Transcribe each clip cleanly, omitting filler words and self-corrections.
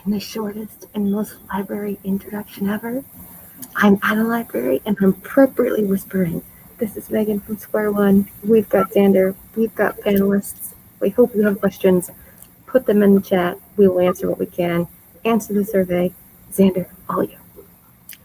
in the shortest and most library introduction ever. I'm at a library and I'm appropriately whispering. This is Megan from Square One. We've got Xander. We've got panelists. We hope you have questions. Put them in the chat. We will answer what we can. Answer the survey. Xander, all you.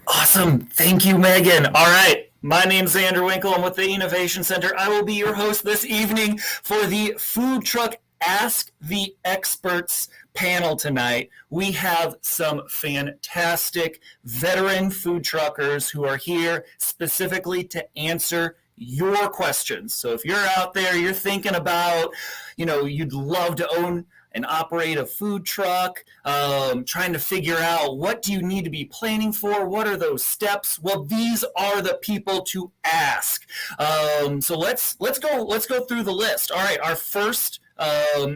Awesome. Thank you, Megan. All right. My name's Xander Winkle. I'm with the Innovation Center. I will be your host this evening for the Food Truck Ask the Experts panel tonight. We have some fantastic veteran food truckers who are here specifically to answer your questions. So if you're out there, you're thinking about, you'd love to own and operate a food truck, trying to figure out what do you need to be planning for, what are those steps? Well, these are the people to ask. So let's go through the list. All right, our first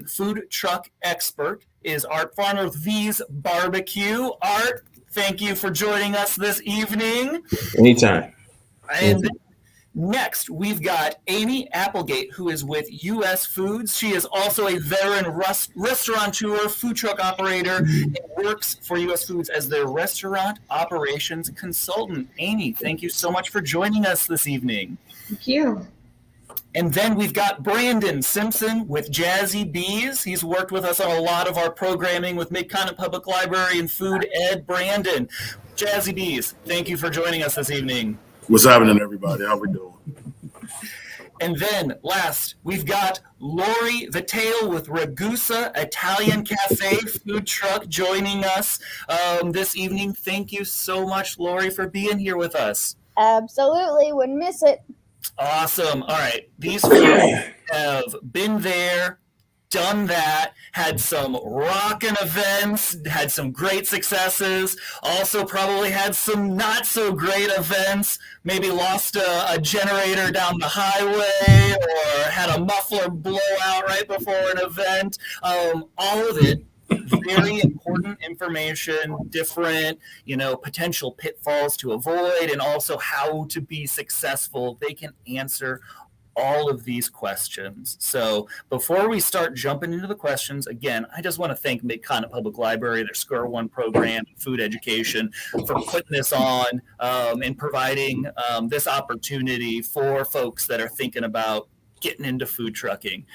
food truck expert is Art Farner with V's Barbecue. Art, thank you for joining us this evening. Anytime. And next, we've got Amy Applegate, who is with U.S. Foods. She is also a veteran restaurateur, food truck operator, and works for U.S. Foods as their restaurant operations consultant. Amy, thank you so much for joining us this evening. Thank you. And then we've got Brandon Simpson with Jazzy Bees. He's worked with us on a lot of our programming with Mid-Continent Public Library and Food Ed. Brandon, Jazzy Bees, thank you for joining us this evening. What's happening, everybody? How we doing? And then last, we've got Lori Vitale with Ragusa Italian Cafe food truck joining us this evening. Thank you so much, Lori, for being here with us. Absolutely, wouldn't miss it. Awesome. All right. These folks have been there, done that, had some rockin' events, had some great successes, also probably had some not so great events, maybe lost a generator down the highway or had a muffler blowout right before an event. All of it, very important information, different, potential pitfalls to avoid, and also how to be successful. They can answer all of these questions. So before we start jumping into the questions, again, I just want to thank Mid-Continent Public Library, their Square One program, food education, for putting this on and providing this opportunity for folks that are thinking about getting into food trucking.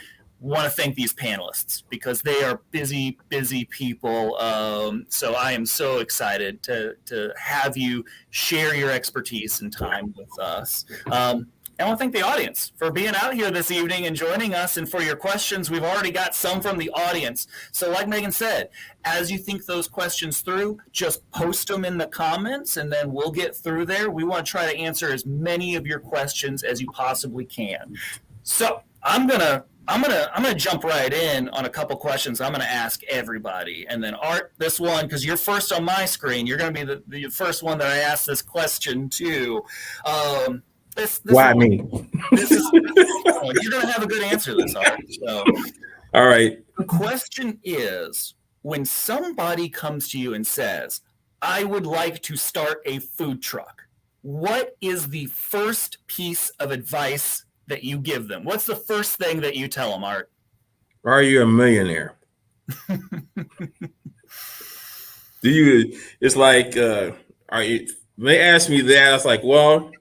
Want to thank these panelists because they are busy people. So I am so excited to have you share your expertise and time with us. I want to thank the audience for being out here this evening and joining us, and for your questions. We've already got some from the audience. So like Megan said, as you think those questions through, just post them in the comments and then we'll get through there. We want to try to answer as many of your questions as you possibly can. So I'm gonna jump right in on a couple questions I'm gonna ask everybody, and then Art, this one, because you're first on my screen, you're gonna be the first one that I ask this question to. Why me? You're gonna have a good answer to this, Art. So, all right. The question is, when somebody comes to you and says, "I would like to start a food truck," what is the first piece of advice that you give them? What's the first thing that you tell them, Art? Are you a millionaire? It's like, are you, they ask me that, I was like, well,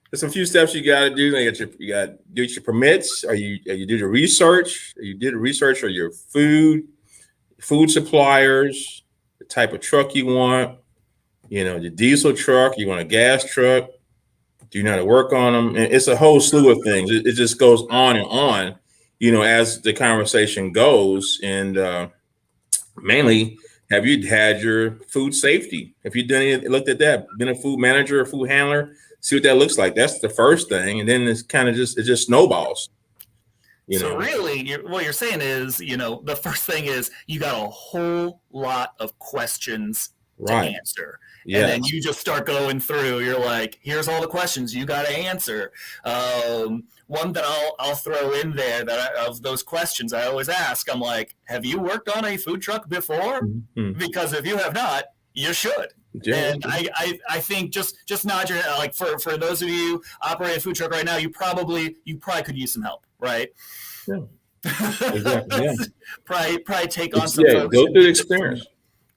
there's a few steps you got to do. You got to do your permits. You do the research. You did the research on your food suppliers, the type of truck you want, the diesel truck, you want a gas truck. Do you know how to work on them? And it's a whole slew of things. It just goes on and on, as the conversation goes. And mainly, have you had your food safety? Have you done it? Looked at that? Been a food manager or food handler? See what that looks like. That's the first thing. And then it just snowballs. So really, what you're saying is, the first thing is you got a whole lot of questions to answer. Yes. And then you just start going through. You're like, here's all the questions you got to answer. One that I'll throw in there of those questions I always ask, I'm like, have you worked on a food truck before? Mm-hmm. Because if you have not, you should. Yeah. And I think just nod your head. Like for those of you operating a food truck right now, you probably could use some help, right? Yeah. Exactly. Yeah. probably take on some. Yeah, go through the experience.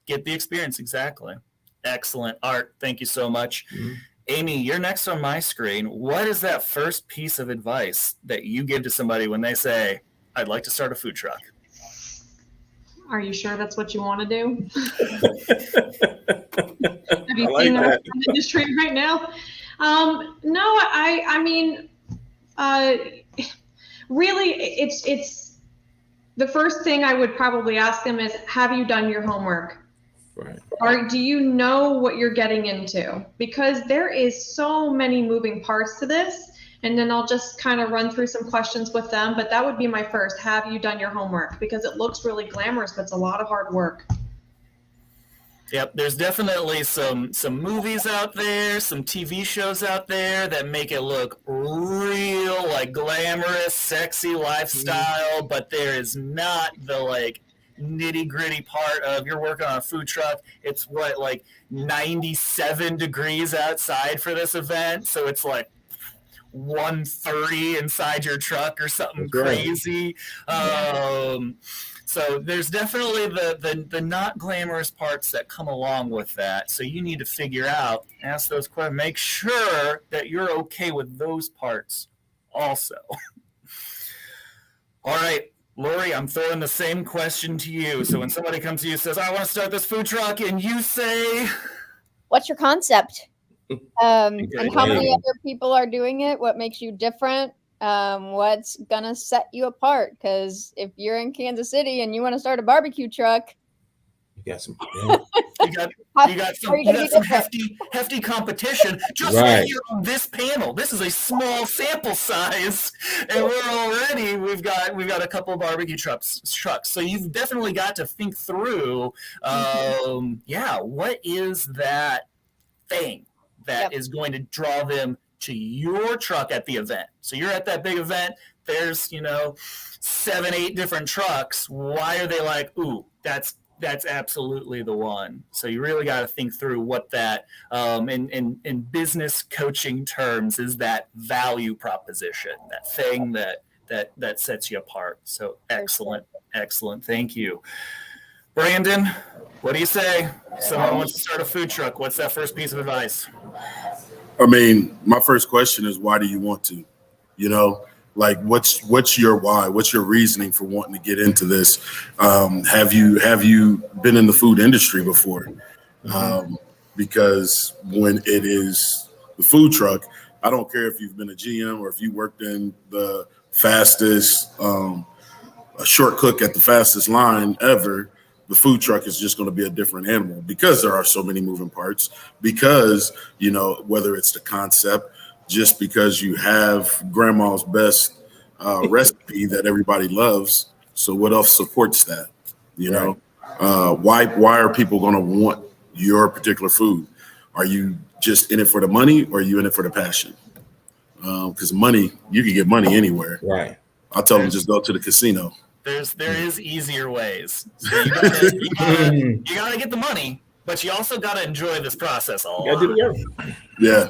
Get the experience. Exactly. Excellent. Art, thank you so much. Mm-hmm. Amy, you're next on my screen. What is that first piece of advice that you give to somebody when they say, I'd like to start a food truck? Are you sure that's what you want to do? Have you I seen like the that. industry right now? No, I mean, really, it's the first thing I would probably ask them is, have you done your homework? Right. Or do you know what you're getting into? Because there is so many moving parts to this. And then I'll just kind of run through some questions with them. But that would be my first. Have you done your homework? Because it looks really glamorous, but it's a lot of hard work. Yep, there's definitely some movies out there, some TV shows out there that make it look real, like glamorous, sexy lifestyle, but there is not the like nitty-gritty part of you're working on a food truck. It's what, like 97 degrees outside for this event, so it's like 130 inside your truck or something crazy. So there's definitely the not glamorous parts that come along with that. So you need to figure out, ask those questions, make sure that you're okay with those parts also. All right, Lori, I'm throwing the same question to you. So when somebody comes to you and says, I want to start this food truck, and you say, what's your concept? And how many other people are doing it? What makes you different? What's gonna set you apart? Because if you're in Kansas City and you want to start a barbecue truck, You got some. you got some hefty competition. Just right here on this panel. This is a small sample size, and we've got a couple of barbecue trucks. So you've definitely got to think through, what is that thing that is going to draw them to your truck at the event. So you're at that big event, there's 7-8 different trucks. Why are they like, ooh, that's absolutely the one? So you really got to think through what that in business coaching terms is, that value proposition, that thing that sets you apart. So excellent. Thank you. Brandon, what do you say? Someone wants to start a food truck. What's that first piece of advice? I mean, my first question is, why do you want to? Like what's your why? What's your reasoning for wanting to get into this? Have you been in the food industry before? Because when it is the food truck, I don't care if you've been a GM or if you worked in the fastest, a short cook at the fastest line ever. The food truck is just going to be a different animal because there are so many moving parts, because, whether it's the concept, just because you have grandma's best recipe that everybody loves. So what else supports that? Why are people going to want your particular food? Are you just in it for the money, or are you in it for the passion? Because money, you can get money anywhere. Right. I'll tell them, just go to the casino. There is easier ways. So you gotta get the money, but you also gotta enjoy this process a lot. Yeah.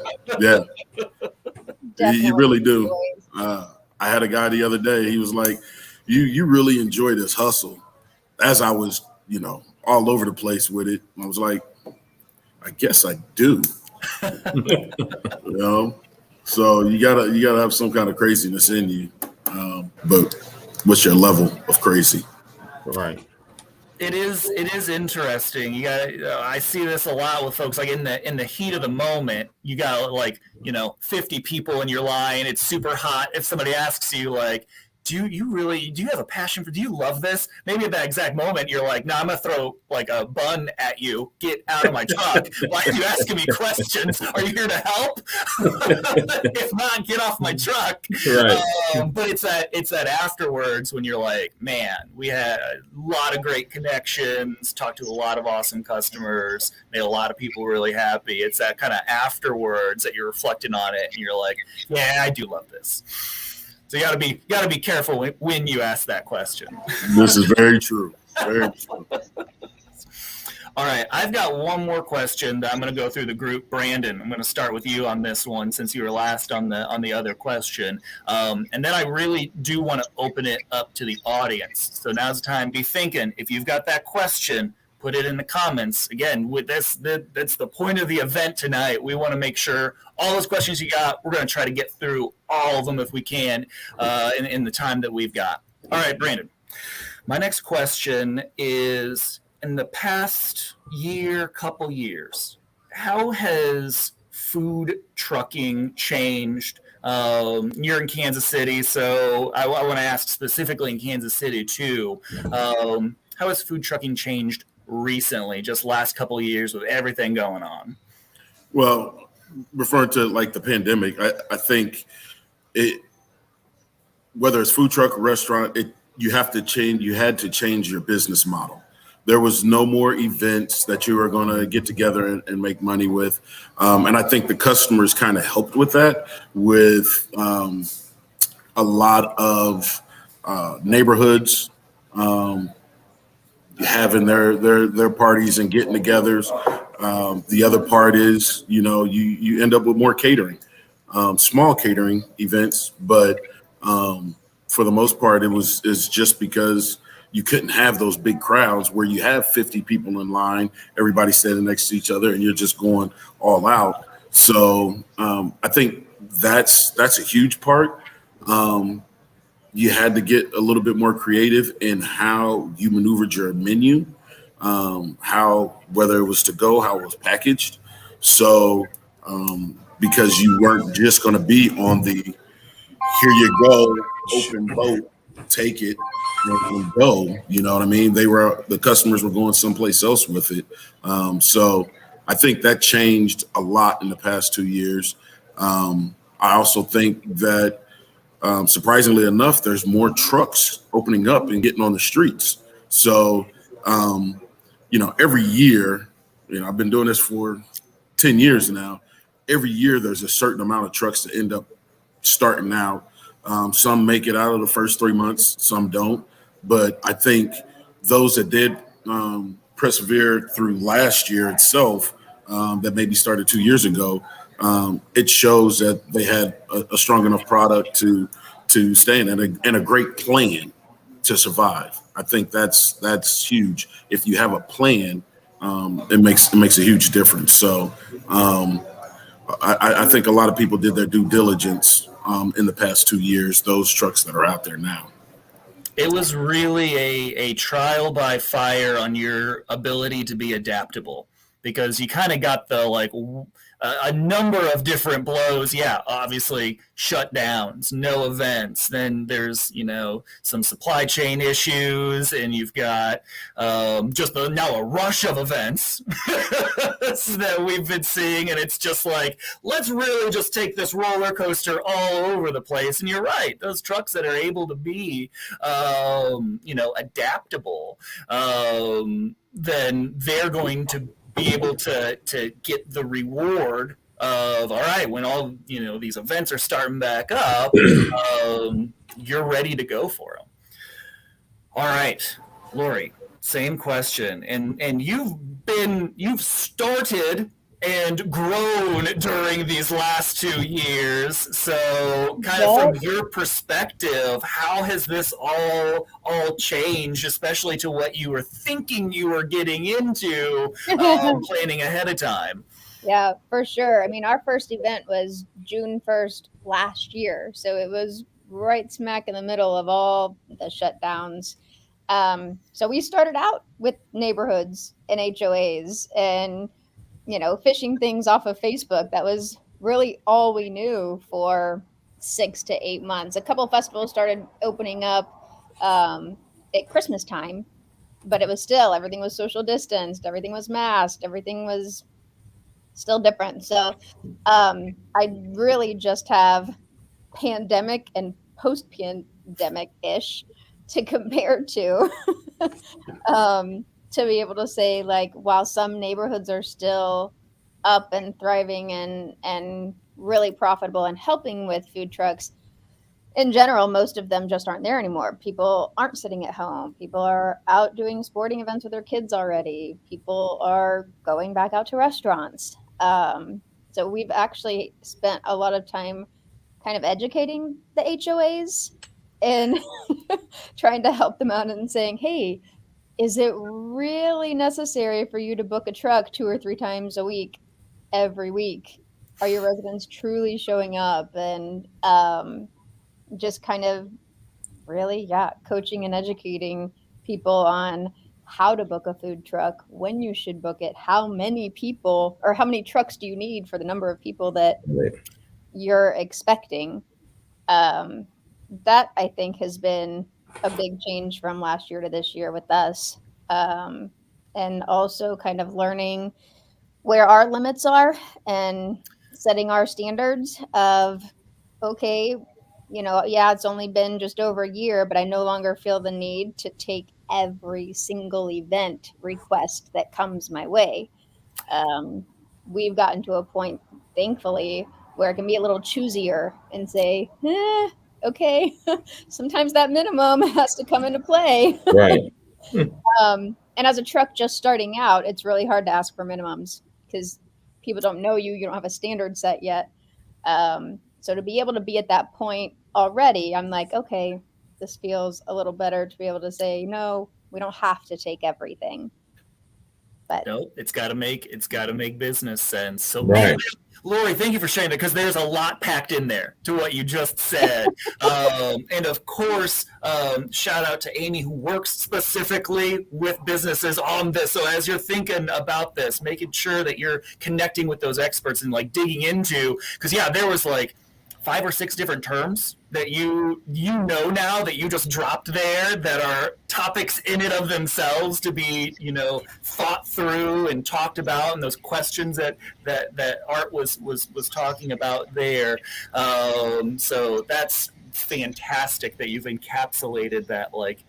You really do. I had a guy the other day. He was like, "You really enjoy this hustle." As I was, all over the place with it, I was like, "I guess I do." So you gotta have some kind of craziness in you, but what's your level of crazy? Right. It is interesting. You got I see this a lot with folks, like in the heat of the moment, you got 50 people in your line. It's super hot. If somebody asks you like, do you have a passion do you love this? Maybe at that exact moment you're like, no, I'm gonna throw like a bun at you. Get out of my truck. Why are you asking me questions? Are you here to help? If not, get off my truck. Right. But it's that afterwards when you're like, man, we had a lot of great connections, talked to a lot of awesome customers, made a lot of people really happy. It's that kind of afterwards that you're reflecting on it and you're like, yeah, I do love this. So you gotta be careful when you ask that question. This is very true. Very true. All right, I've got one more question that I'm going to go through the group. Brandon, I'm going to start with you on this one since you were last on the other question, and then I really do want to open it up to the audience. So now's the time. Be thinking. If you've got that question, put it in the comments. Again, with that's the point of the event tonight. We want to make sure all those questions you got, we're going to try to get through all of them if we can in the time that we've got. All right, Brandon. My next question is, in the past couple years, how has food trucking changed? You're in Kansas City, so I want to ask specifically in Kansas City too. How has food trucking changed recently, just last couple of years with everything going on? Well, referring to like the pandemic, I think it, whether it's food truck or restaurant, you had to change your business model. There was no more events that you were going to get together and make money with. And I think the customers kind of helped with that, with a lot of neighborhoods having their parties and getting togethers. The other part is, you end up with more catering, small catering events, but for the most part, it's just because you couldn't have those big crowds where you have 50 people in line, everybody standing next to each other, and you're just going all out. So I think that's a huge part. You had to get a little bit more creative in how you maneuvered your menu, whether it was to go, how it was packaged. So because you weren't just going to be on the here you go, open boat, take it and go. You know what I mean? The customers were going someplace else with it. So I think that changed a lot in the past 2 years. I also think that surprisingly enough, there's more trucks opening up and getting on the streets. So, every year, I've been doing this for 10 years now. Every year there's a certain amount of trucks that end up starting out. Some make it out of the first 3 months, some don't. But I think those that did persevere through last year itself, that maybe started 2 years ago, it shows that they had a strong enough product to stay in and a great plan to survive. I think that's huge. If you have a plan, it makes a huge difference. So I think a lot of people did their due diligence in the past 2 years, those trucks that are out there now. It was really a trial by fire on your ability to be adaptable, because you kind of got a number of different blows. Yeah, obviously shutdowns, no events. Then there's, some supply chain issues, and you've got now a rush of events that we've been seeing. And it's just like, let's really just take this roller coaster all over the place. And you're right. Those trucks that are able to be, adaptable, then they're going to be able to get the reward of, all right, when all these events are starting back up, you're ready to go for them. All right, Lori, same question, and you've started and grown during these last 2 years. So kind of from your perspective, how has this all changed, especially to what you were thinking you were getting into, planning ahead of time? Yeah, for sure. I mean, our first event was June 1st last year. So it was right smack in the middle of all the shutdowns. So we started out with neighborhoods and HOAs and fishing things off of Facebook. That was really all we knew for 6 to 8 months. A couple of festivals started opening up at Christmas time, but it was still, everything was social distanced, everything was masked, everything was still different. So I really just have pandemic and post-pandemic-ish to compare to. To be able to say, like, while some neighborhoods are still up and thriving and really profitable and helping with food trucks, in general, most of them just aren't there anymore. People aren't sitting at home. People are out doing sporting events with their kids already. People are going back out to restaurants. So we've actually spent a lot of time kind of educating the HOAs and trying to help them out and saying, hey, is it really necessary for you to book a truck 2 or 3 times a week, every week? Are your residents truly showing up? And just kind of really, coaching and educating people on how to book a food truck, when you should book it, how many people or how many trucks do you need for the number of people that you're expecting. That I think has been a big change from last year to this year with us. And also kind of learning where our limits are and setting our standards of, okay, it's only been just over a year, but I no longer feel the need to take every single event request that comes my way. We've gotten to a point, thankfully, where it can be a little choosier and say, okay, sometimes that minimum has to come into play. Right. And as a truck just starting out, it's really hard to ask for minimums because people don't know you. You don't have a standard set yet. So to be able to be at that point already, I'm like, okay, this feels a little better to be able to say, no, we don't have to take everything. But no, it's got to make business sense. So, Right. man, Lori, thank you for sharing that because there's a lot packed in there to what you just said. And of course, shout out to Amy who works specifically with businesses on this. So as you're thinking about this, making sure that you're connecting with those experts and like digging into, because there was like 5 or 6 different terms that you know now that you just dropped there that are topics in and of themselves to be thought through and talked about, and those questions that Art was talking about there. So that's fantastic that you've encapsulated that like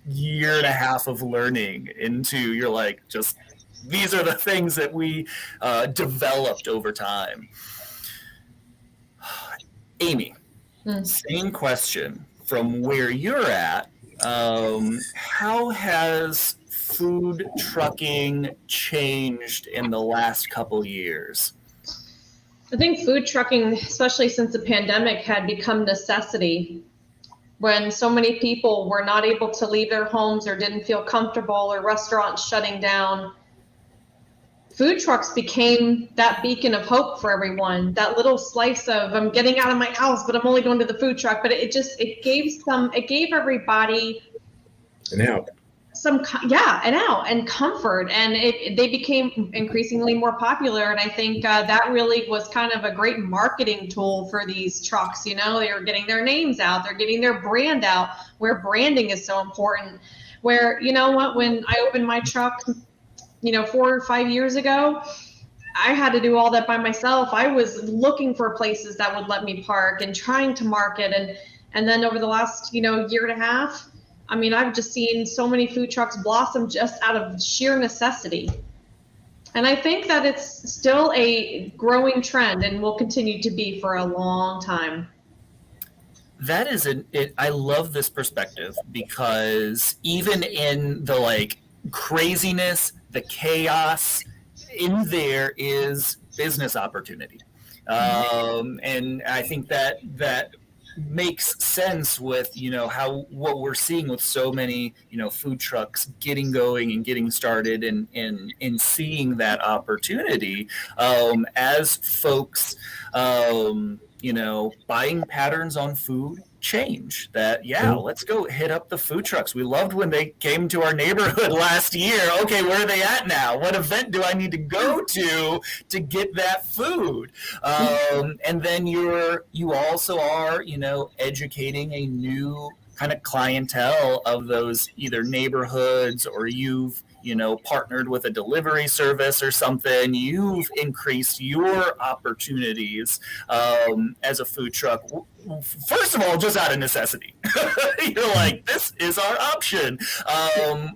year and a half of learning into your like just these are the things that we developed over time. Amy, same question from where you're at. How has food trucking changed in the last couple years? I think food trucking, especially since the pandemic, had become necessity. When so many people were not able to leave their homes or didn't feel comfortable or restaurants shutting down, food trucks became that beacon of hope for everyone. That little slice of I'm getting out of my house, but I'm only going to the food truck. But it gave everybody And out. an out and comfort, and they became increasingly more popular. And I think that really was kind of a great marketing tool for these trucks. They were getting their names out, they're getting their brand out, where branding is so important. Where when I opened my truck 4 or 5 years ago, I had to do all that by myself. I was looking for places that would let me park and trying to market. And then over the last, year and a half, I've just seen so many food trucks blossom just out of sheer necessity. And I think that it's still a growing trend and will continue to be for a long time. That is I love this perspective because even in the like craziness, the chaos, in there is business opportunity. And I think that makes sense with what we're seeing with so many food trucks getting going and getting started and seeing that opportunity as folks buying patterns on food change. That let's go hit up the food trucks. We loved when they came to our neighborhood last year. Okay, where are they at now? What event do I need to go to get that food? And then you also are educating a new kind of clientele of those either neighborhoods, or you've partnered with a delivery service or something. You've increased your opportunities as a food truck. First of all, just out of necessity. You're like, this is our option.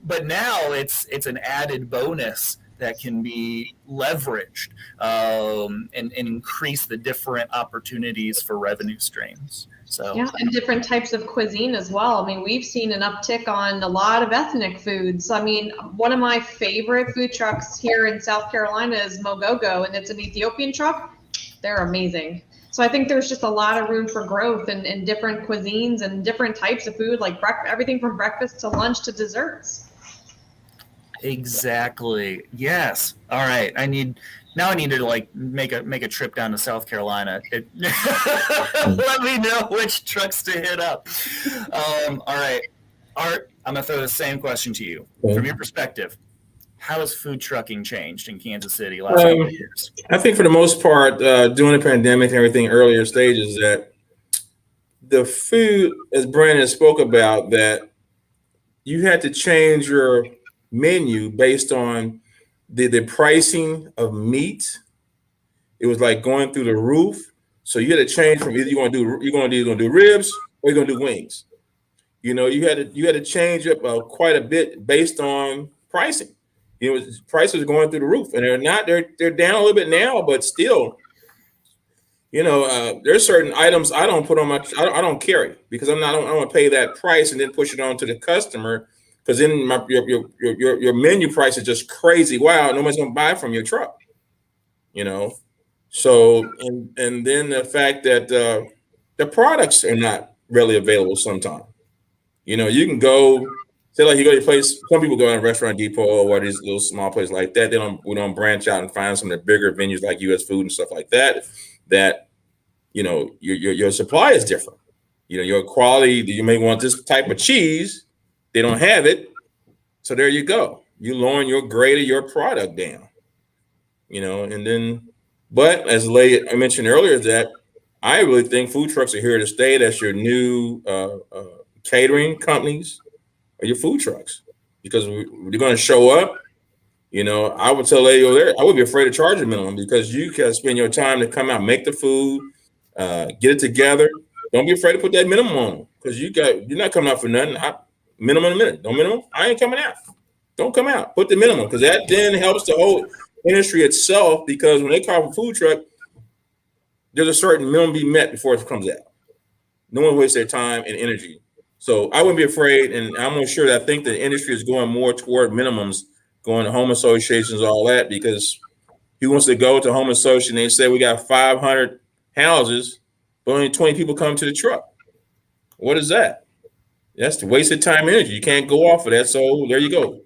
But now it's an added bonus that can be leveraged and increase the different opportunities for revenue streams. So and different types of cuisine as well. We've seen an uptick on a lot of ethnic foods. One of my favorite food trucks here in South Carolina is Mogogo, and it's an Ethiopian truck. They're amazing. So I think there's just a lot of room for growth in different cuisines and different types of food, like everything from breakfast to lunch to desserts. Exactly. Yes. All right. I need to like make a trip down to South Carolina. Let me know which trucks to hit up. All right, Art. I'm gonna throw the same question to you. From your perspective, how has food trucking changed in Kansas City last couple of years? I think for the most part, during the pandemic and everything, earlier stages, that the food, as Brandon spoke about, that you had to change your menu based on the pricing of meat. It was like going through the roof. So you had to change from either you're gonna do ribs or you're gonna do wings. You know, you had to change up quite a bit based on pricing. You know, prices are going through the roof, and they're down a little bit now, but still, you know, there's certain items I don't put on I don't carry because I don't want to pay that price and then push it on to the customer, because then your menu price is just crazy. Wow, nobody's gonna buy from your truck, you know. So and then the fact that the products are not really available sometimes. You know, you can go, say like you go to a place, some people go to Restaurant Depot or these little small places like that. We don't branch out and find some of the bigger venues like US Food and stuff like that, that, you know, your supply is different. You know, your quality, you may want this type of cheese, they don't have it. So there you go. You lowering your grade of your product down. You know, and then, but as I mentioned earlier, that I really think food trucks are here to stay. That's your new catering companies or your food trucks, because they're going to show up. You know, I would tell lady over there, I would be afraid to charge a minimum, because you can spend your time to come out, make the food, get it together. Don't be afraid to put that minimum on, because you're not coming out for nothing. Minimum a minute, no minimum. I ain't coming out. Don't come out. Put the minimum, because that then helps the whole industry itself. Because when they call for food truck, there's a certain minimum be met before it comes out. No one wastes their time and energy. So I wouldn't be afraid, and I'm sure that I think the industry is going more toward minimums, going to home associations, all that, because he wants to go to home association. They say we got 500 houses, but only 20 people come to the truck. What is that? That's the wasted time and energy. You can't go off of that. So there you go.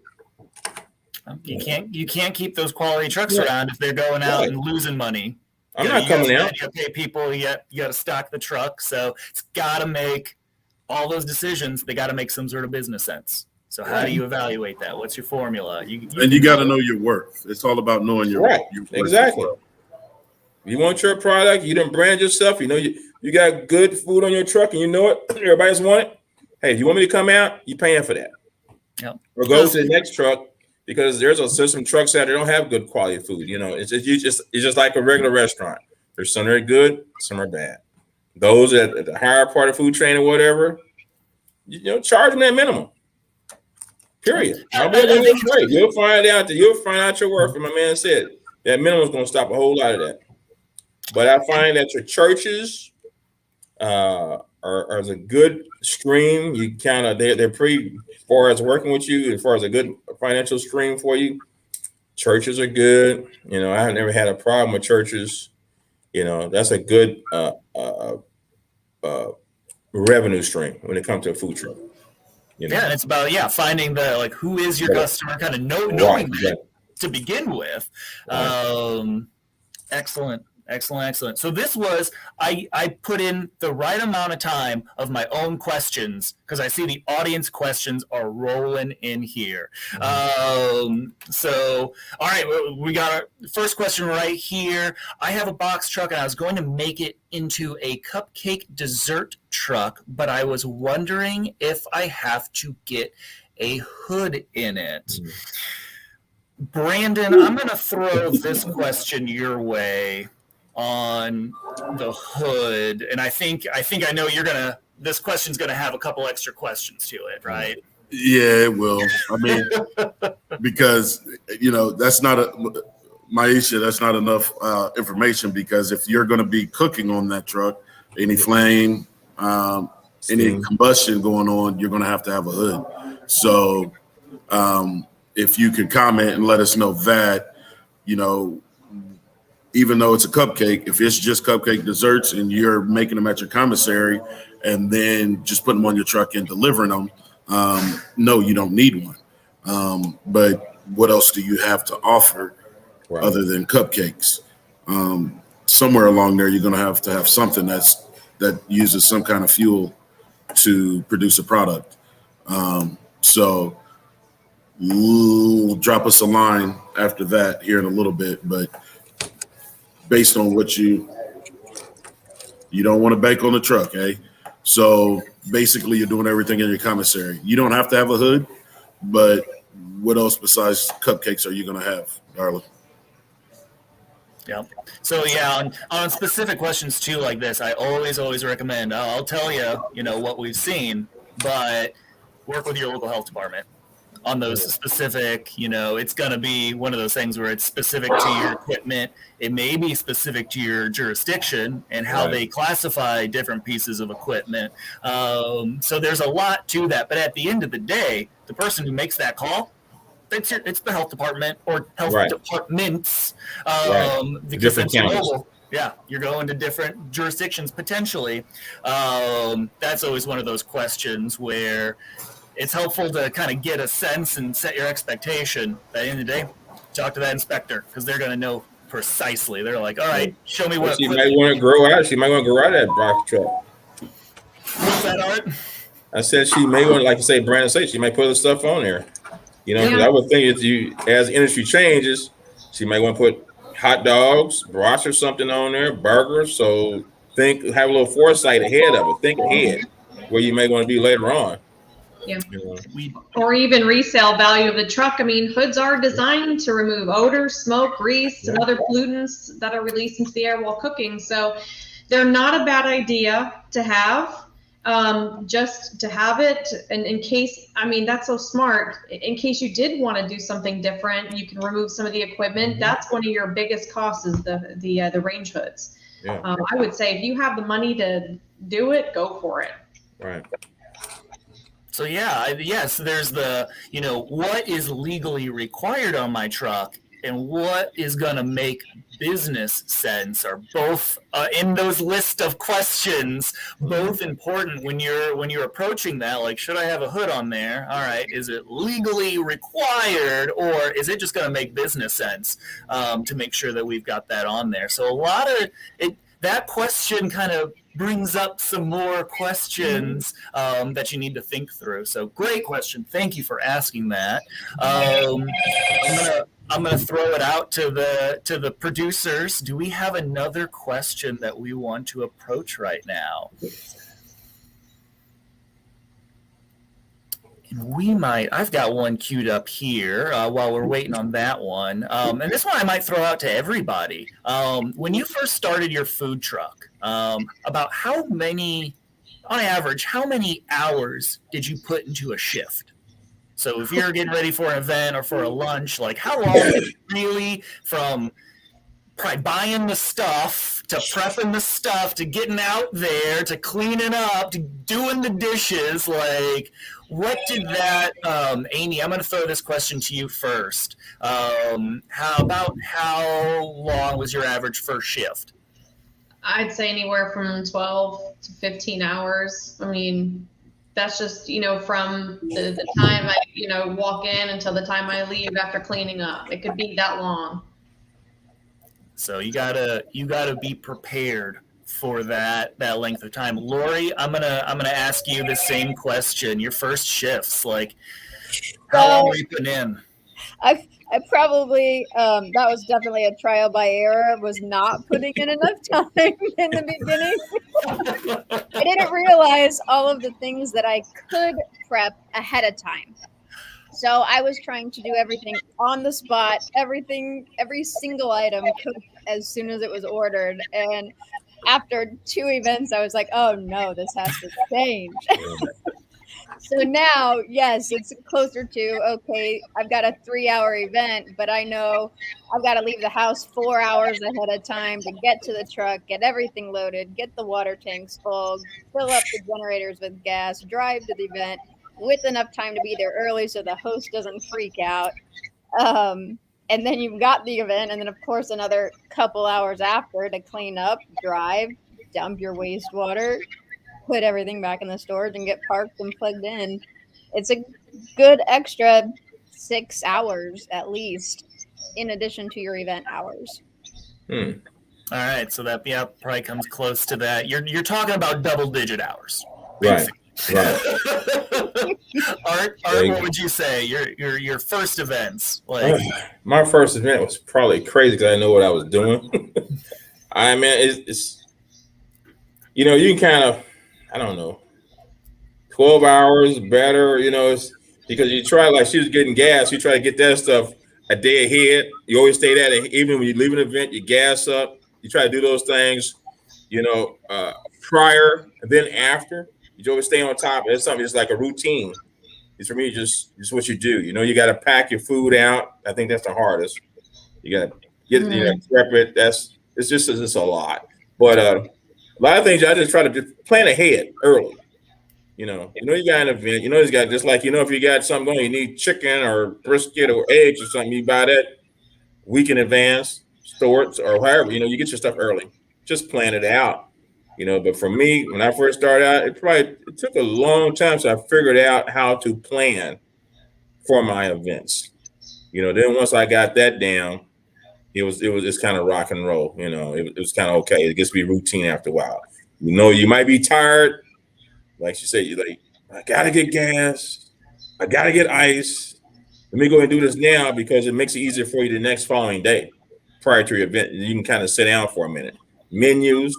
You can't keep those quality trucks around if they're going out and losing money. I'm not coming out. You got to pay people. You got to stock the truck. So it's got to make all those decisions. They got to make some sort of business sense. So how do you evaluate that? What's your formula? You got to know your worth. It's all about knowing your worth. Exactly. You want your product. You done brand yourself. You know you got good food on your truck, and you know it. Everybody's want it. Hey, if you want me to come out, you're paying for that. Yep. Or go to the next truck, because there's some trucks out there don't have good quality food. You know, it's just like a regular restaurant. There's some that are good, some are bad. Those at the higher part of food chain or whatever, you know, charge them that minimum. Period. You'll find out your worth. And my man said that minimum is going to stop a whole lot of that. But I find that your churches are a good stream. You kind of they're pretty, as far as working with you, as far as a good financial stream for you. Churches are good. You know, I've never had a problem with churches. You know, that's a good revenue stream when it comes to a food truck. You know? Yeah, and it's about finding the who is your customer, kind of knowing that to begin with. Excellent. So this was, I put in the right amount of time of my own questions, because I see the audience questions are rolling in here. So, all right, we got our first question right here. I have a box truck, and I was going to make it into a cupcake dessert truck, but I was wondering if I have to get a hood in it. Brandon, I'm going to throw this question your way on the hood, and I think I know this question's gonna have a couple extra questions to it, right? Yeah, it will. I mean, because that's not that's not enough information, because if you're going to be cooking on that truck, any flame, any combustion going on, you're going to have a hood. So if you could comment and let us know that, even though it's a cupcake, if it's just cupcake desserts and you're making them at your commissary and then just putting them on your truck and delivering them, no, you don't need one. But what else do you have to offer Right. other than cupcakes? Somewhere along there, you're going to have something that uses some kind of fuel to produce a product. So drop us a line after that here in a little bit, but based on what you don't want to bake on the truck, eh? So basically you're doing everything in your commissary. You don't have to have a hood, but what else besides cupcakes are you going to have, Darla? Yeah. So yeah, on specific questions too like this, I always recommend. I'll tell you, what we've seen, but work with your local health department on those specific. It's going to be one of those things where it's specific to your equipment. It may be specific to your jurisdiction and how they classify different pieces of equipment. So there's a lot to that. But at the end of the day, the person who makes that call, it's the health department or health departments. Because different counties. global. Yeah, you're going to different jurisdictions potentially. That's always one of those questions where it's helpful to kind of get a sense and set your expectation. At the end of the day, talk to that inspector because they're going to know precisely. They're like, all right, show me what. She might want to grow out. She might want to grow out that box truck. What's that, Art? I said she may want, like you say, Brandon said, she might put the stuff on there. Because I would think as the industry changes, she might want to put hot dogs, brats or something on there, burgers. So have a little foresight ahead of it. Think ahead where you may want to be later on. Yeah. Or even resale value of the truck. I mean, hoods are designed to remove odor, smoke, grease, and other pollutants that are released into the air while cooking. So they're not a bad idea to have. Just to have it, and in case, that's so smart. In case you did want to do something different, you can remove some of the equipment. That's one of your biggest costs is the range hoods. Yeah. I would say if you have the money to do it, go for it. Right. So yes, there's the, what is legally required on my truck and what is going to make business sense are both in those list of questions, both important when you're approaching that. Like, should I have a hood on there? All right, is it legally required, or is it just going to make business sense to make sure that we've got that on there? So a lot of that question kind of brings up some more questions that you need to think through. So great question. Thank you for asking that. I'm gonna throw it out to the producers. Do we have another question that we want to approach right now? I've got one queued up here while we're waiting on that one. And this one I might throw out to everybody. When you first started your food truck, about on average, how many hours did you put into a shift? So if you're getting ready for an event or for a lunch, like how long did it really, from probably buying the stuff to prepping the stuff to getting out there to cleaning up to doing the dishes, like what did that, Amy, I'm going to throw this question to you first. How long was your average first shift? I'd say anywhere from 12 to 15 hours. That's just, from the time I, walk in until the time I leave after cleaning up. It could be that long. So you gotta be prepared for that length of time. Lori, I'm gonna ask you the same question. Your first shifts, like how long were you putting in? I probably that was definitely a trial by error. Was not putting in enough time in the beginning. I didn't realize all of the things that I could prep ahead of time. So I was trying to do everything on the spot, every single item cooked as soon as it was ordered. And after 2 events, I was like, oh no, this has to change. So now, yes, it's closer to, okay, I've got a 3-hour event, but I know I've got to leave the house 4 hours ahead of time to get to the truck, get everything loaded, get the water tanks full, fill up the generators with gas, drive to the event with enough time to be there early so the host doesn't freak out. And then you've got the event, and then, of course, another couple hours after to clean up, drive, dump your wastewater, put everything back in the storage and get parked and plugged in. It's a good extra 6 hours at least, in addition to your event hours. All right, so that probably comes close to that. You're talking about double-digit hours, basically. Right. Art, what would you say? Your first events, like my first event was probably crazy because I didn't know what I was doing. I mean, it's you can kind of, I don't know, 12 hours better. It's because you try, like she was getting gas, you try to get that stuff a day ahead. You always stay that even when you leave an event, you gas up. You try to do those things, prior and then after. You always stay on top. It's something just like a routine. It's for me, just what you do. You got to pack your food out. I think that's the hardest. You got to prep it. It's just a lot. But a lot of things I just try to just plan ahead early. You got an event. You got just like if you got something going, you need chicken or brisket or eggs or something. You buy that week in advance, store it or however. You get your stuff early. Just plan it out. But for me, when I first started out, it took a long time, so I figured out how to plan for my events. Then once I got that down, it's kind of rock and roll. It was kind of okay. It gets to be routine after a while. You might be tired, like you said. You're like, I gotta get gas, I gotta get ice. Let me go ahead and do this now because it makes it easier for you the next following day, prior to your event. You can kind of sit down for a minute. Menus.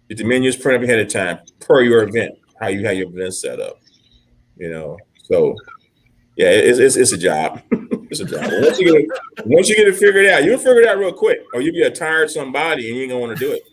Get the menus printed up ahead of time per your event, how you have your event set up. So yeah, it's a job. It's a job. Once you get it figured out, you'll figure it out real quick, or you'll be a tired somebody and you ain't gonna want to do it.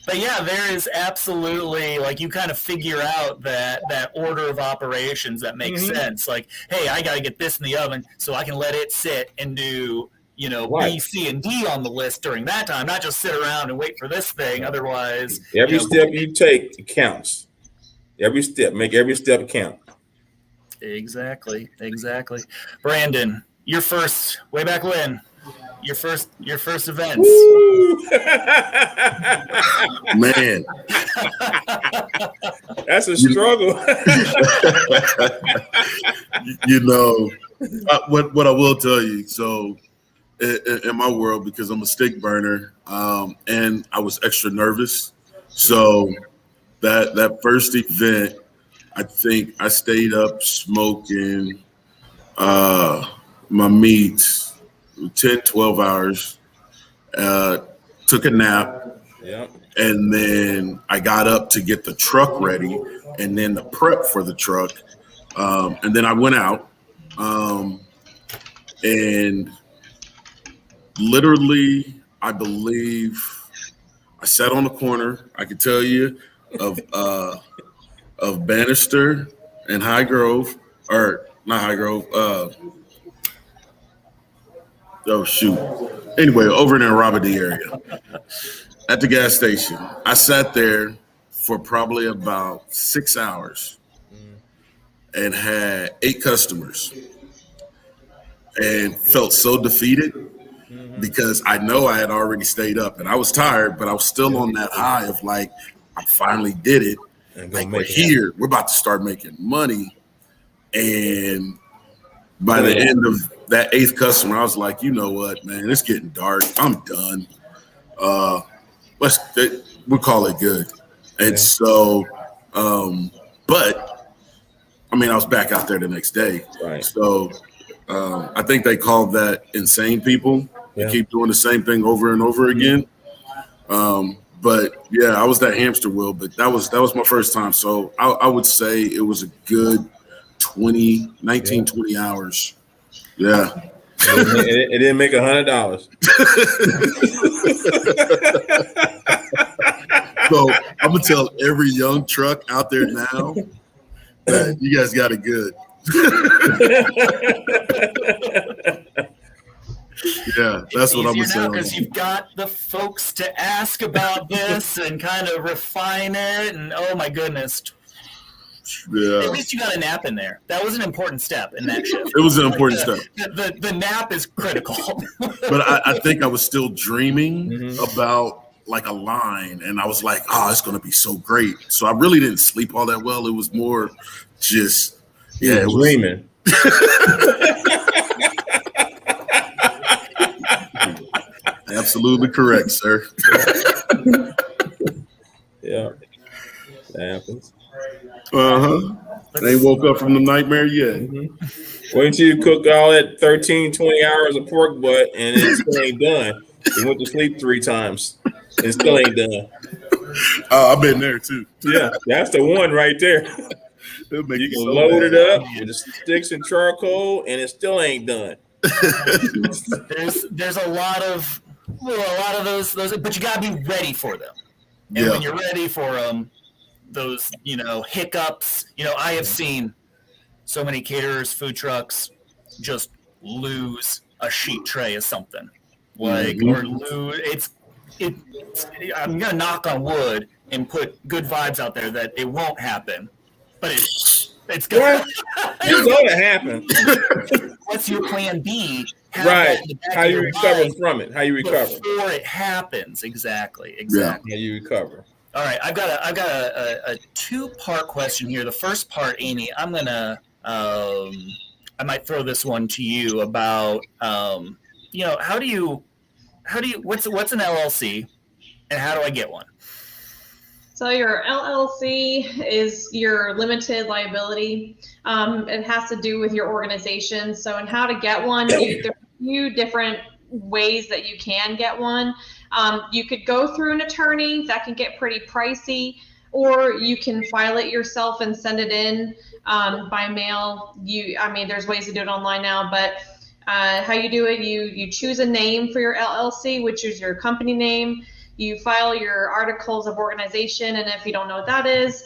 But yeah, there is absolutely, like, you kind of figure out that order of operations that makes sense. Like, hey, I got to get this in the oven so I can let it sit and do Right. B, C, and D on the list during that time, not just sit around and wait for this thing. Otherwise, every step you take counts. Every step, make every step count. Exactly. Brandon, your first, way back when, your first events. Man, that's a struggle. What I will tell you, so in my world, because I'm a stick burner, and I was extra nervous. So that first event, I think I stayed up smoking my meats 10, 12 hours, took a nap, and then I got up to get the truck ready and then the prep for the truck. And then I went out, and literally, I believe I sat on the corner, I could tell you, of Bannister and High Grove, or not High Grove. Oh, shoot. Anyway, over in the Robert D area at the gas station. I sat there for probably about 6 hours and had 8 customers and felt so defeated because I know I had already stayed up and I was tired, but I was still on that high of like, I finally did it. Like, we're here, we're about to start making money. And by the end of that 8th customer, I was like, you know what, man, it's getting dark. I'm done. We'll call it good. And so, but I mean, I was back out there the next day. Right. So I think they call that insane people. They keep doing the same thing over and over again. But yeah, I was that hamster wheel, but that was my first time. So I would say it was a good 20 hours. Yeah. It didn't make $100. So I'm gonna tell every young truck out there now that you guys got it good. Yeah, that's what I'm gonna say. Because you've got the folks to ask about this and kind of refine it, and oh my goodness. Yeah. At least you got a nap in there. That was an important step in that shift. It was an important step. The nap is critical. But I think I was still dreaming about like a line, and I was like, oh, it's gonna be so great. So I really didn't sleep all that well. It was more just it was dreaming. Absolutely correct, sir. Yeah, that happens. They ain't woke up from the nightmare yet. Wait until you cook all that 13, 20 hours of pork butt and it still ain't done. You went to sleep 3 times and still ain't done. I've been there too. Yeah, that's the one right there. You can so load bad. it up with the sticks and charcoal and it still ain't done. There's a lot of those, but you gotta be ready for them. And when you're ready for them, those hiccups. I have seen so many caterers, food trucks, just lose a sheet tray of something, or lose. I'm gonna knock on wood and put good vibes out there that it won't happen, but it's gonna. It's gonna happen. What's your plan B? Right. How you recover from it? How you recover before it happens? Exactly. Yeah. How you recover? All right. I've got a 2-part question here. The first part, Amy, I'm gonna I might throw this one to you about how do you what's an LLC and how do I get one? So your LLC is your limited liability. It has to do with your organization. So in how to get one, there's a few different ways that you can get one. You could go through an attorney. That can get pretty pricey, or you can file it yourself and send it in by mail. There's ways to do it online now, but how you do it, you choose a name for your LLC, which is your company name. You file your articles of organization, and if you don't know what that is,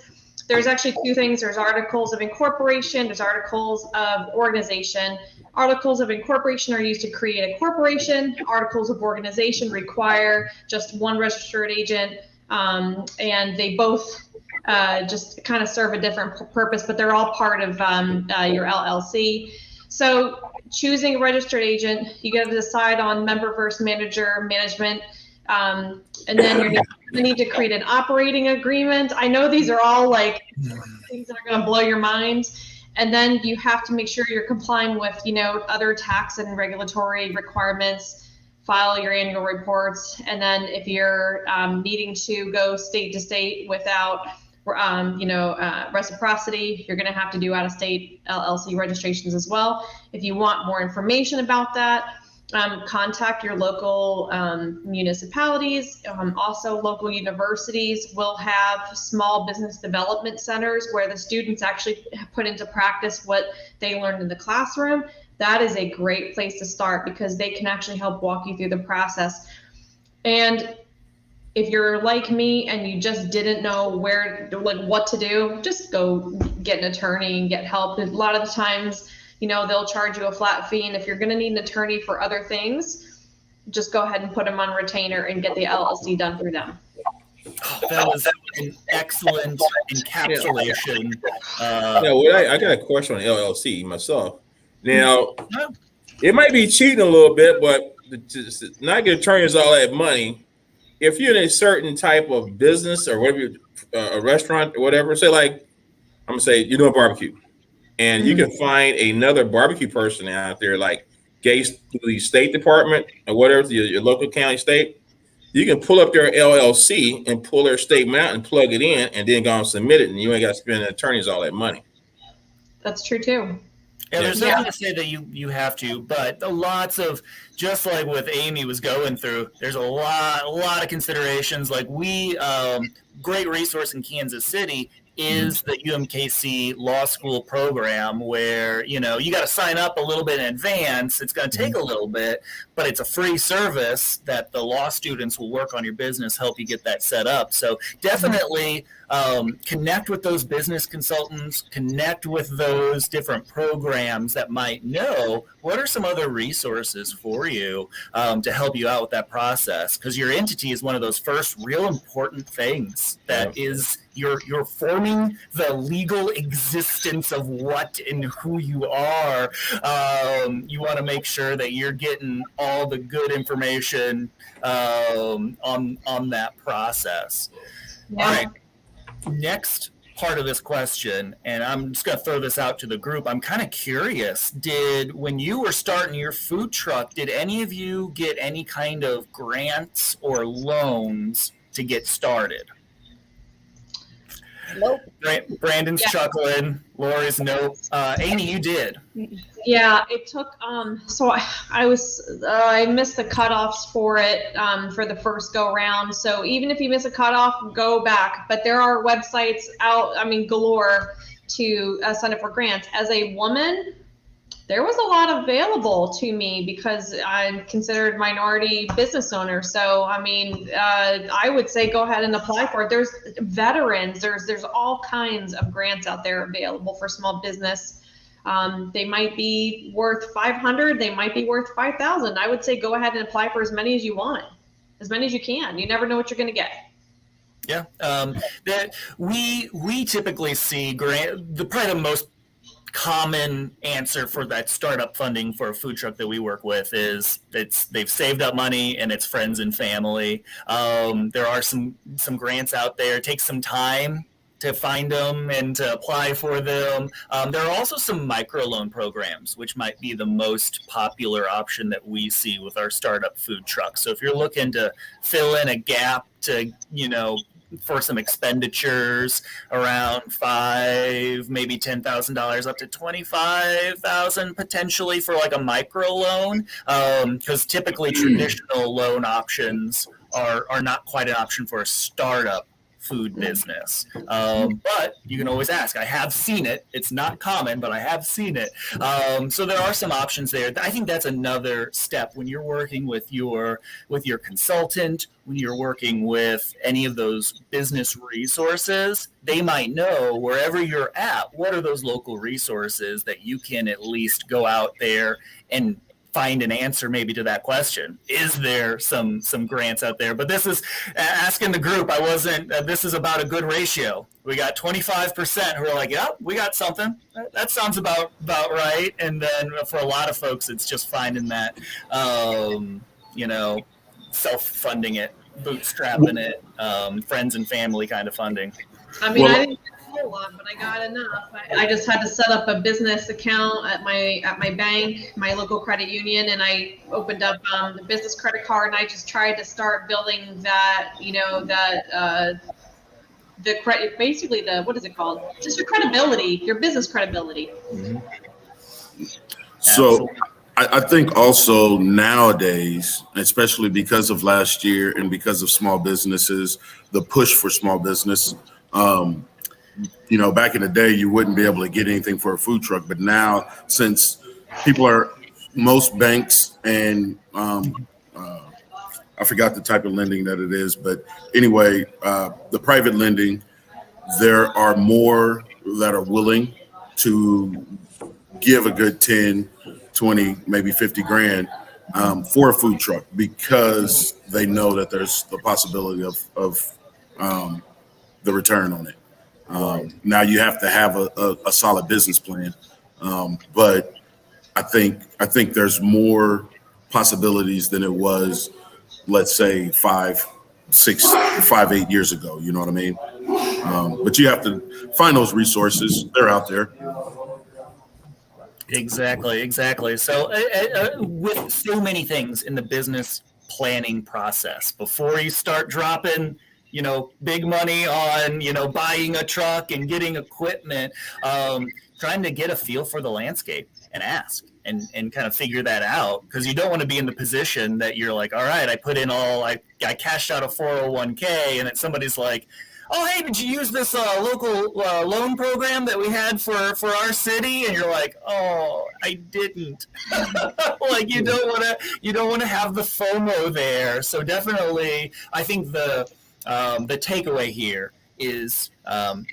there's actually 2 things. There's articles of incorporation, there's articles of organization. Articles of incorporation are used to create a corporation. Articles of organization require just one registered agent, and they both just kind of serve a different purpose, but they're all part of your LLC. So choosing a registered agent, you got to decide on member versus manager management. And then you're going to need to create an operating agreement. I know these are all like things that are going to blow your mind. And then you have to make sure you're complying with, other tax and regulatory requirements, file your annual reports. And then if you're needing to go state to state without, reciprocity, you're going to have to do out-of-state LLC registrations as well. If you want more information about that, contact your local municipalities. Also, local universities will have small business development centers where the students actually put into practice what they learned in the classroom. That is a great place to start because they can actually help walk you through the process. And if you're like me and you just didn't know what to do, just go get an attorney and get help. A lot of the times, they'll charge you a flat fee. And if you're going to need an attorney for other things, just go ahead and put them on retainer and get the LLC done through them. That was an excellent encapsulation. I got a question on LLC myself. Now, it might be cheating a little bit, but to not get attorneys all that money, if you're in a certain type of business or whatever, a restaurant or whatever, say like, I'm going to say you're doing barbecue. And you can find another barbecue person out there, like the State Department or whatever, your local county, state. You can pull up their LLC and pull their statement out and plug it in and then go and submit it. And you ain't got to spend attorneys all that money. That's true, too. Yeah, there's nothing to say that you have to, but lots of, just like what Amy was going through, there's a lot of considerations. Like great resource in Kansas City is the UMKC law school program where, you got to sign up a little bit in advance. It's going to take a little bit, but it's a free service that the law students will work on your business, help you get that set up. So definitely connect with those business consultants, connect with those different programs that might know what are some other resources for you to help you out with that process. Because your entity is one of those first real important things that is you're forming the legal existence of what and who you are. You want to make sure that you're getting all the good information on that process. Yeah. All right. Next part of this question, and I'm just going to throw this out to the group. I'm kind of curious, when you were starting your food truck, did any of you get any kind of grants or loans to get started? Nope. Brandon's chuckling. Lori's nope. Amy, you did. Yeah, it took, so I missed the cutoffs for it, for the first go round. So even if you miss a cutoff, go back. But there are websites out, galore to sign up for grants. As a woman, there was a lot available to me because I'm considered minority business owner. So, I would say go ahead and apply for it. There's veterans, there's all kinds of grants out there available for small business. They might be worth 500, they might be worth 5,000. I would say go ahead and apply for as many as you want, as many as you can. You never know what you're going to get. Yeah. That we typically see probably the most common answer for that startup funding for a food truck that we work with is they've saved up money and it's friends and family. There are some grants out there. It takes some time to find them and to apply for them. There are also some microloan programs, which might be the most popular option that we see with our startup food truck. So if you're looking to fill in a gap to, for some expenditures around $5,000, maybe $10,000 up to $25,000 potentially for like a micro loan, because typically traditional loan options are not quite an option for a startup food business. But you can always ask. I have seen it. It's not common, but I have seen it. So there are some options there. I think that's another step when you're working with your consultant, when you're working with any of those business resources. They might know wherever you're at, what are those local resources that you can at least go out there and find an answer maybe to that question. Is there some grants out there? But this is asking the group. This is about a good ratio. We got 25% who are like, yeah, we got something. That sounds about right. And then for a lot of folks, it's just finding that, self-funding it, bootstrapping it, friends and family kind of funding. I didn't get a whole lot, but I got enough. I just had to set up a business account at my bank, my local credit union, and I opened up the business credit card, and I just tried to start building that, the credit, basically what is it called? Just your credibility, your business credibility. Mm-hmm. So I think also nowadays, especially because of last year and because of small businesses, the push for small business, back in the day, you wouldn't be able to get anything for a food truck. But now, since most banks and I forgot the type of lending that it is. But anyway, the private lending, there are more that are willing to give a good 10, 20, maybe 50 grand for a food truck because they know that there's the possibility of the return on it. Now you have to have a solid business plan, but I think there's more possibilities than it was, let's say 5, 8 years ago. You know what I mean? But you have to find those resources. They're out there. Exactly. So with so many things in the business planning process, before you start dropping big money on, buying a truck and getting equipment, trying to get a feel for the landscape and ask and kind of figure that out. Because you don't want to be in the position that you're like, all right, I cashed out a 401k and then somebody's like, oh, hey, did you use this local loan program that we had for our city? And you're like, oh, I didn't. Like you don't want to have the FOMO there. So definitely, I think the takeaway here is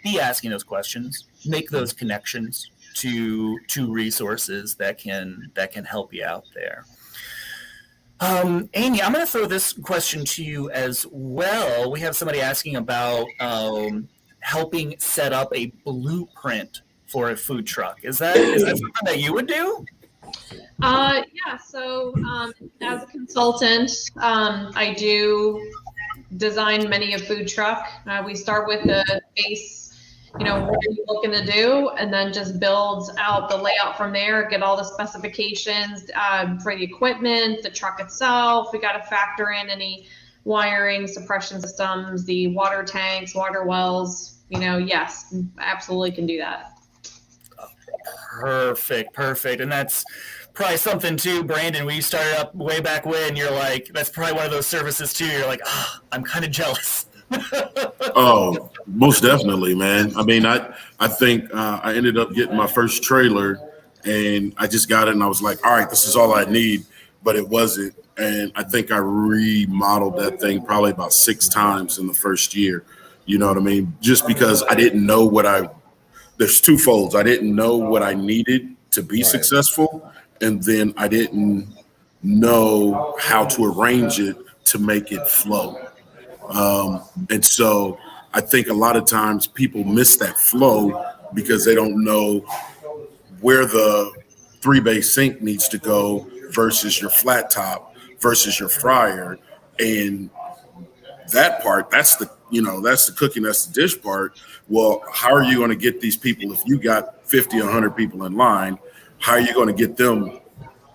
be asking those questions, make those connections to resources that can help you out there. Amy, I'm going to throw this question to you as well. We have somebody asking about helping set up a blueprint for a food truck. Is that something that you would do? Yeah. So as a consultant, I do design many a food truck. We start with the base what are you looking to do? And then just builds out the layout from there, get all the specifications for the equipment, the truck itself. We got to factor in any wiring, suppression systems, the water tanks, water wells. Yes, absolutely can do that. Perfect. And that's probably something too, Brandon, when you started up way back when, you're like, that's probably one of those services too. You're like, I'm kind of jealous. Oh, most definitely, man. I mean, I think I ended up getting my first trailer, and I just got it, and I was like, all right, this is all I need, but it wasn't. And I think I remodeled that thing probably about 6 times in the first year. You know what I mean? Just because I didn't know there's two folds. I didn't know what I needed to be successful, and then I didn't know how to arrange it to make it flow. And so I think a lot of times people miss that flow because they don't know where the 3-bay sink needs to go versus your flat top versus your fryer. And that part, that's the cooking, that's the dish part. Well, how are you going to get these people, if you got 50 or 100 people in line, how are you going to get them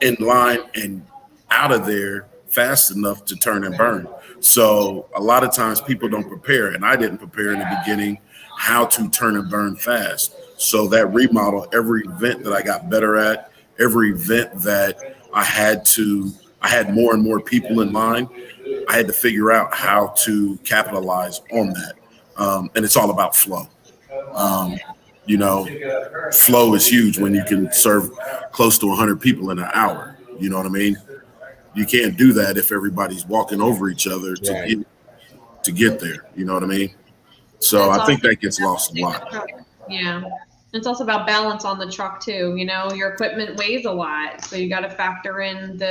in line and out of there fast enough to turn and burn? So a lot of times people don't prepare, and I didn't prepare in the beginning how to turn and burn fast. So that remodel, every event that I got better at, every event that I had more and more people in line, I had to figure out how to capitalize on that. And it's all about flow. Flow is huge when you can serve close to 100 people in an hour. You know what I mean? You can't do that if everybody's walking over each other to get there. You know what I mean? So I think that gets lost a lot. Yeah. It's also about balance on the truck too. Your equipment weighs a lot, so you got to factor in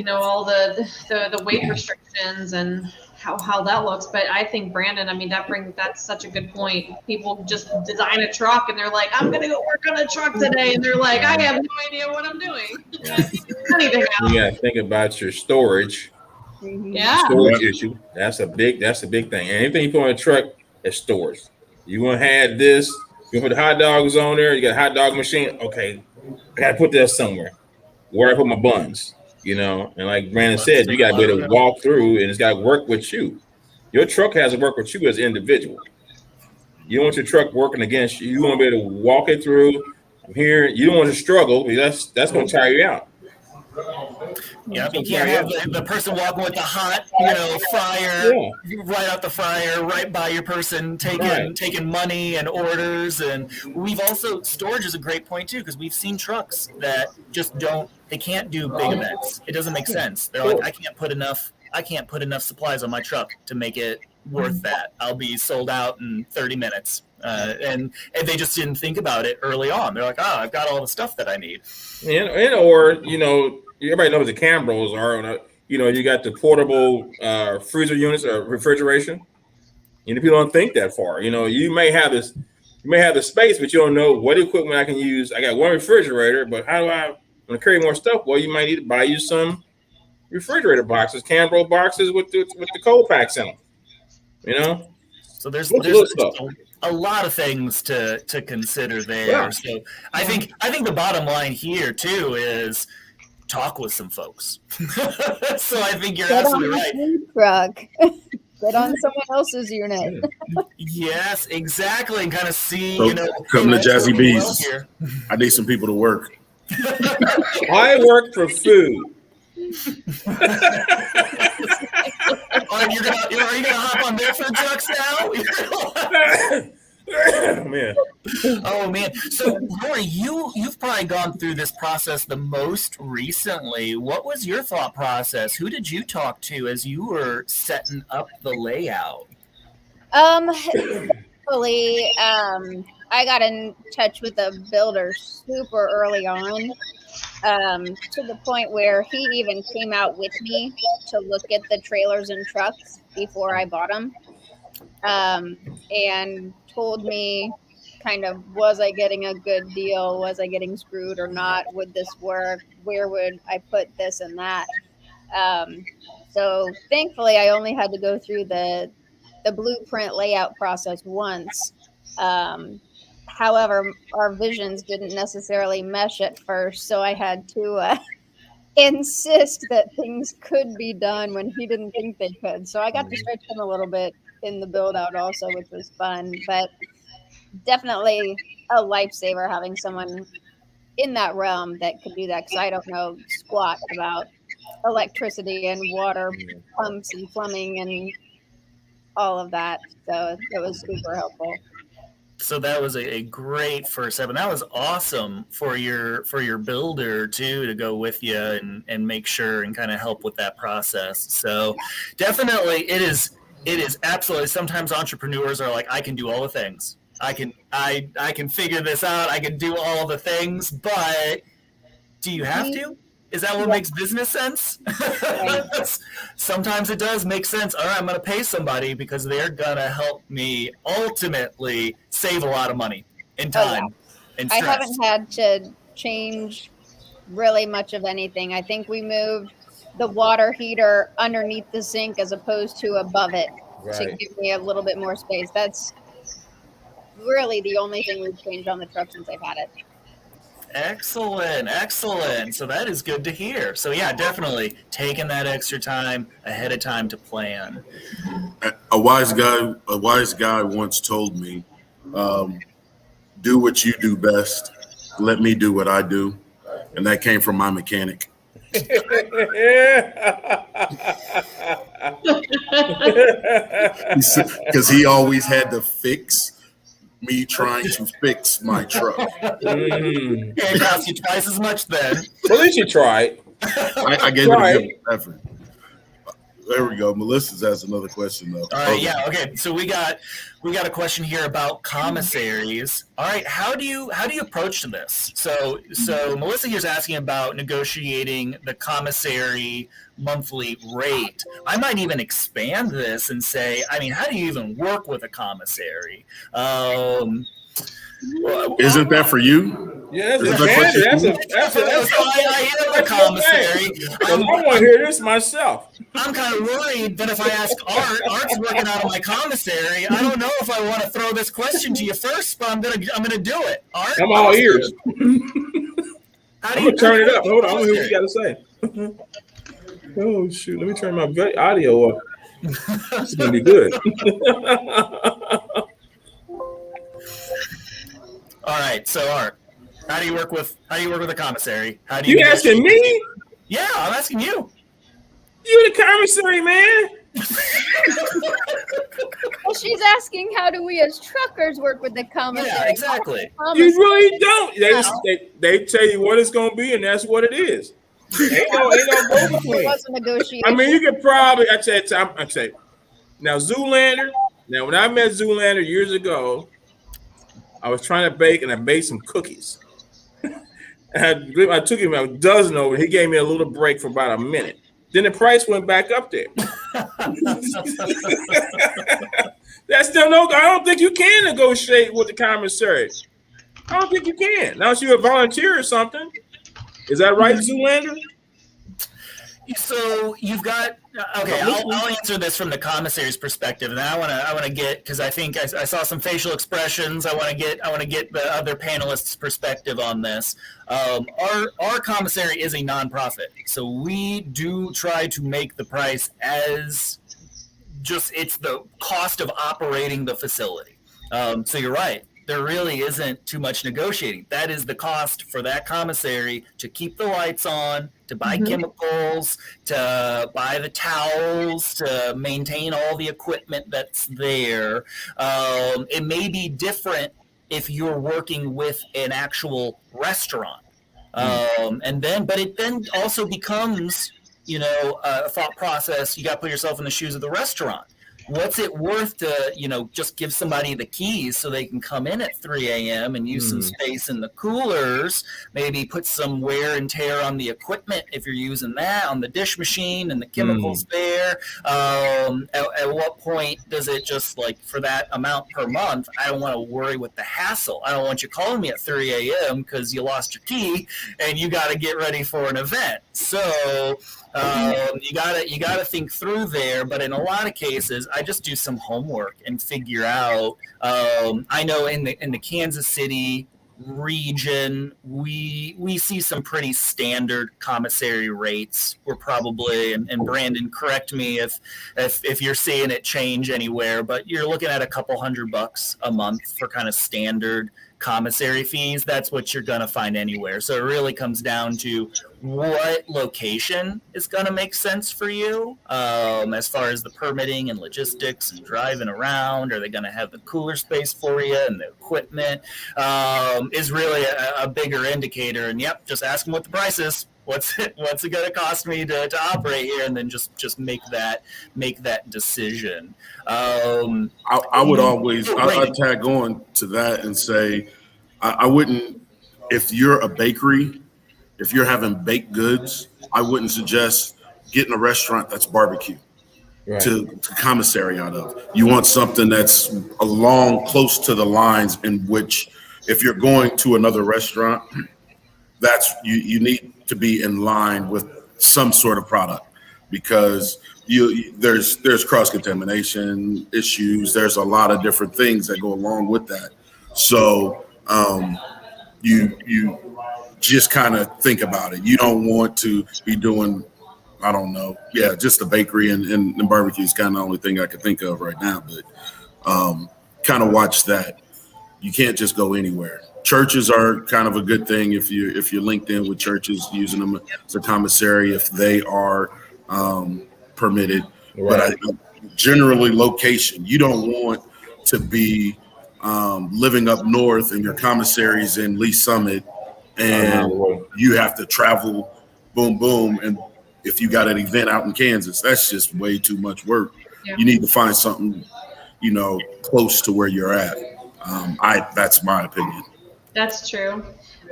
all the weight restrictions and how that looks. But I think, Brandon, I mean, that's such a good point. People just design a truck and they're like, I'm going to go work on a truck today. And they're like, I have no idea what I'm doing. Yeah. You got to think about your storage. Yeah. Storage issue. That's a big thing. And anything you put on a truck is storage. You want to have this, you put the hot dogs on there, you got a hot dog machine. Okay, I got to put that somewhere. Where I put my buns. And like Brandon said, you got to be able to walk through, and it's got to work with you. Your truck has to work with you as an individual. You don't want your truck working against you. You want to be able to walk it through. I'm here. You don't want to struggle because that's going to tire you out. Yeah, you can't have the person walking with the hot, fryer right out the fryer, right by your person, taking money and orders. And storage is a great point too, because we've seen trucks that just they can't do big events. It doesn't make sense. They're like, I can't put enough supplies on my truck to make it worth that. I'll be sold out in 30 minutes. And they just didn't think about it early on. They're like, I've got all the stuff that I need. Everybody knows what the Cambros are. You got the portable freezer units or refrigeration. People don't think that far. You may have the space, but you don't know what equipment I can use. I got one refrigerator, but how do I want to carry more stuff? Well, you might need to buy you some refrigerator boxes, Cambro boxes with the cold packs in them. So there's a lot of things to consider there. Yeah. So I think the bottom line here too is talk with some folks. So I think you're absolutely right. Truck. Get on someone else's unit. Yes, exactly, and kind of see. Come to Jazzy B's. I need some people to work. I work for food. Are you gonna hop on their food trucks now? Oh man. So Lori, you've probably gone through this process the most recently. What was your thought process? Who did you talk to as you were setting up the layout? Actually, I got in touch with a builder super early on, to the point where he even came out with me to look at the trailers and trucks before I bought them, and told me kind of, was I getting a good deal? Was I getting screwed or not? Would this work? Where would I put this and that? So thankfully, I only had to go through the blueprint layout process once. However, our visions didn't necessarily mesh at first, so I had to insist that things could be done when he didn't think they could. So I got to stretch him a little bit in the build out also, which was fun, but definitely a lifesaver having someone in that realm that could do that, because I don't know squat about electricity and water pumps and plumbing and all of that. So it was super helpful. So that was a great first step, and that was awesome for your builder too, to go with you and make sure and kind of help with that process. So definitely it is absolutely, sometimes entrepreneurs are like, I can do all the things. I can figure this out. I can do all the things, but do you have to? Is that what makes business sense? Right. Sometimes it does make sense. All right, I'm going to pay somebody because they're going to help me ultimately save a lot of money and time and stress. I haven't had to change really much of anything. I think we moved the water heater underneath the sink as opposed to above it to give me a little bit more space. That's really the only thing we've changed on the truck since I've had it. Excellent. So that is good to hear. So yeah, definitely taking that extra time ahead of time to plan. A wise guy once told me, do what you do best. Let me do what I do. And that came from my mechanic. Because he always had to fix me trying to fix my truck. It cost you twice as much then. Well, at least you tried. I gave it a good effort. There we go. Melissa's has another question though. All right, yeah, okay. So we got a question here about commissaries. All right, how do you approach this? So Melissa here's asking about negotiating the commissary monthly rate. I might even expand this and say, I mean, how do you even work with a commissary? Isn't that for you? Yeah, that's I am a commissary. I want to hear this myself. I'm kind of worried that if I ask Art's working out of my commissary. I don't know if I want to throw this question to you first, but I'm gonna do it. Art, I'm all ears. I'm gonna turn it up. Hold on, I want to hear what you got to say. Oh shoot! Let me turn my audio up. It's gonna be good. All right, so Art, how do you work with a commissary? How do you asking me? Yeah, I'm asking you. You the commissary, man. Well, she's asking, how do we as truckers work with the commissary? Yeah, exactly. You really don't. They tell you what it's gonna be, and that's what it is. Ain't no go between. It was a negotiation. I mean, you could probably. I say, now Zoolander. Now, when I met Zoolander years ago, I was trying to bake, and I made some cookies. I took him a dozen over. He gave me a little break for about a minute. Then the price went back up there. That's still no. I don't think you can negotiate with the commissary. I don't think you can. Unless you're a volunteer or something. Is that right, Zoolander? So you've got okay. I'll answer this from the commissary's perspective, and then I want to get, because I think I saw some facial expressions. I want to get the other panelists' perspective on this. Our commissary is a nonprofit, so we do try to make the price as just it's the cost of operating the facility. So you're right. There really isn't too much negotiating. That is the cost for that commissary to keep the lights on, to buy chemicals, to buy the towels, to maintain all the equipment that's there. It may be different if you're working with an actual restaurant. But it then also becomes, a thought process. You got to put yourself in the shoes of the restaurant. What's it worth to, just give somebody the keys so they can come in at 3 a.m. and use some space in the coolers, maybe put some wear and tear on the equipment if you're using that, on the dish machine and the chemicals there. At what point does it just, like, for that amount per month, I don't want to worry with the hassle. I don't want you calling me at 3 a.m. because you lost your key and you got to get ready for an event. So You gotta think through there. But in a lot of cases, I just do some homework and figure out. I know in the Kansas City region, we see some pretty standard commissary rates. We're probably, and Brandon, correct me if you're seeing it change anywhere, but you're looking at a couple $100 a month for kind of standard commissary fees. That's what you're going to find anywhere. So it really comes down to what location is going to make sense for you, as far as the permitting and logistics and driving around. Are they going to have the cooler space for you and the equipment, is really a bigger indicator. And yep, just ask them what the price is. What's it going to cost me to operate here, and then just make that decision. I would always I'd tag on to that and say I wouldn't, if you're a bakery, if you're having baked goods, I wouldn't suggest getting a restaurant that's barbecue to commissary out of. You want something that's close to the lines in which, if you're going to another restaurant, that's you need to be in line with some sort of product, because there's cross-contamination issues. There's a lot of different things that go along with that. So you just kind of think about it. You don't want to be doing, I don't know. Yeah, just the bakery and barbecue is kind of the only thing I could think of right now. But kind of watch that. You can't just go anywhere. Churches are kind of a good thing if you're linked in with churches, using them as a commissary if they are permitted. Right. But generally, location. You don't want to be living up north and your commissaries in Lee Summit, and you have to travel, boom, and if you got an event out in Kansas, that's just way too much work. Yeah. You need to find something, close to where you're at. That's my opinion. That's true.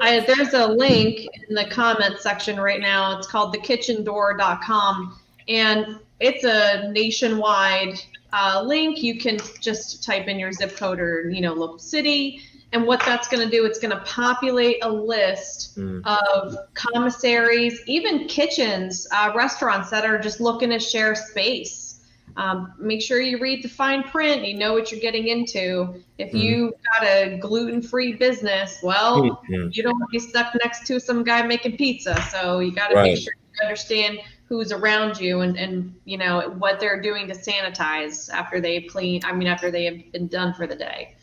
There's a link in the comments section right now. It's called thekitchendoor.com, and it's a nationwide link. You can just type in your zip code or local city, and what that's going to do, it's going to populate a list of commissaries, even kitchens, restaurants that are just looking to share space. Make sure you read the fine print. You know what you're getting into. If you got a gluten-free business, well, you don't want to be stuck next to some guy making pizza. So you got to make sure you understand who's around you and what they're doing to sanitize after they after they have been done for the day.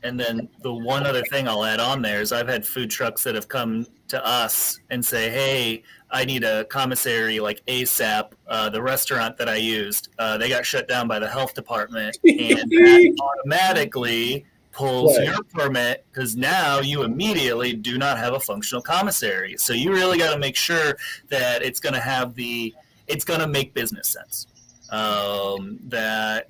And then the one other thing I'll add on there is I've had food trucks that have come to us and say, hey, I need a commissary like ASAP. The restaurant that I used, they got shut down by the health department, and that automatically pulls your permit, because now you immediately do not have a functional commissary. So you really got to make sure that it's going to make business sense. That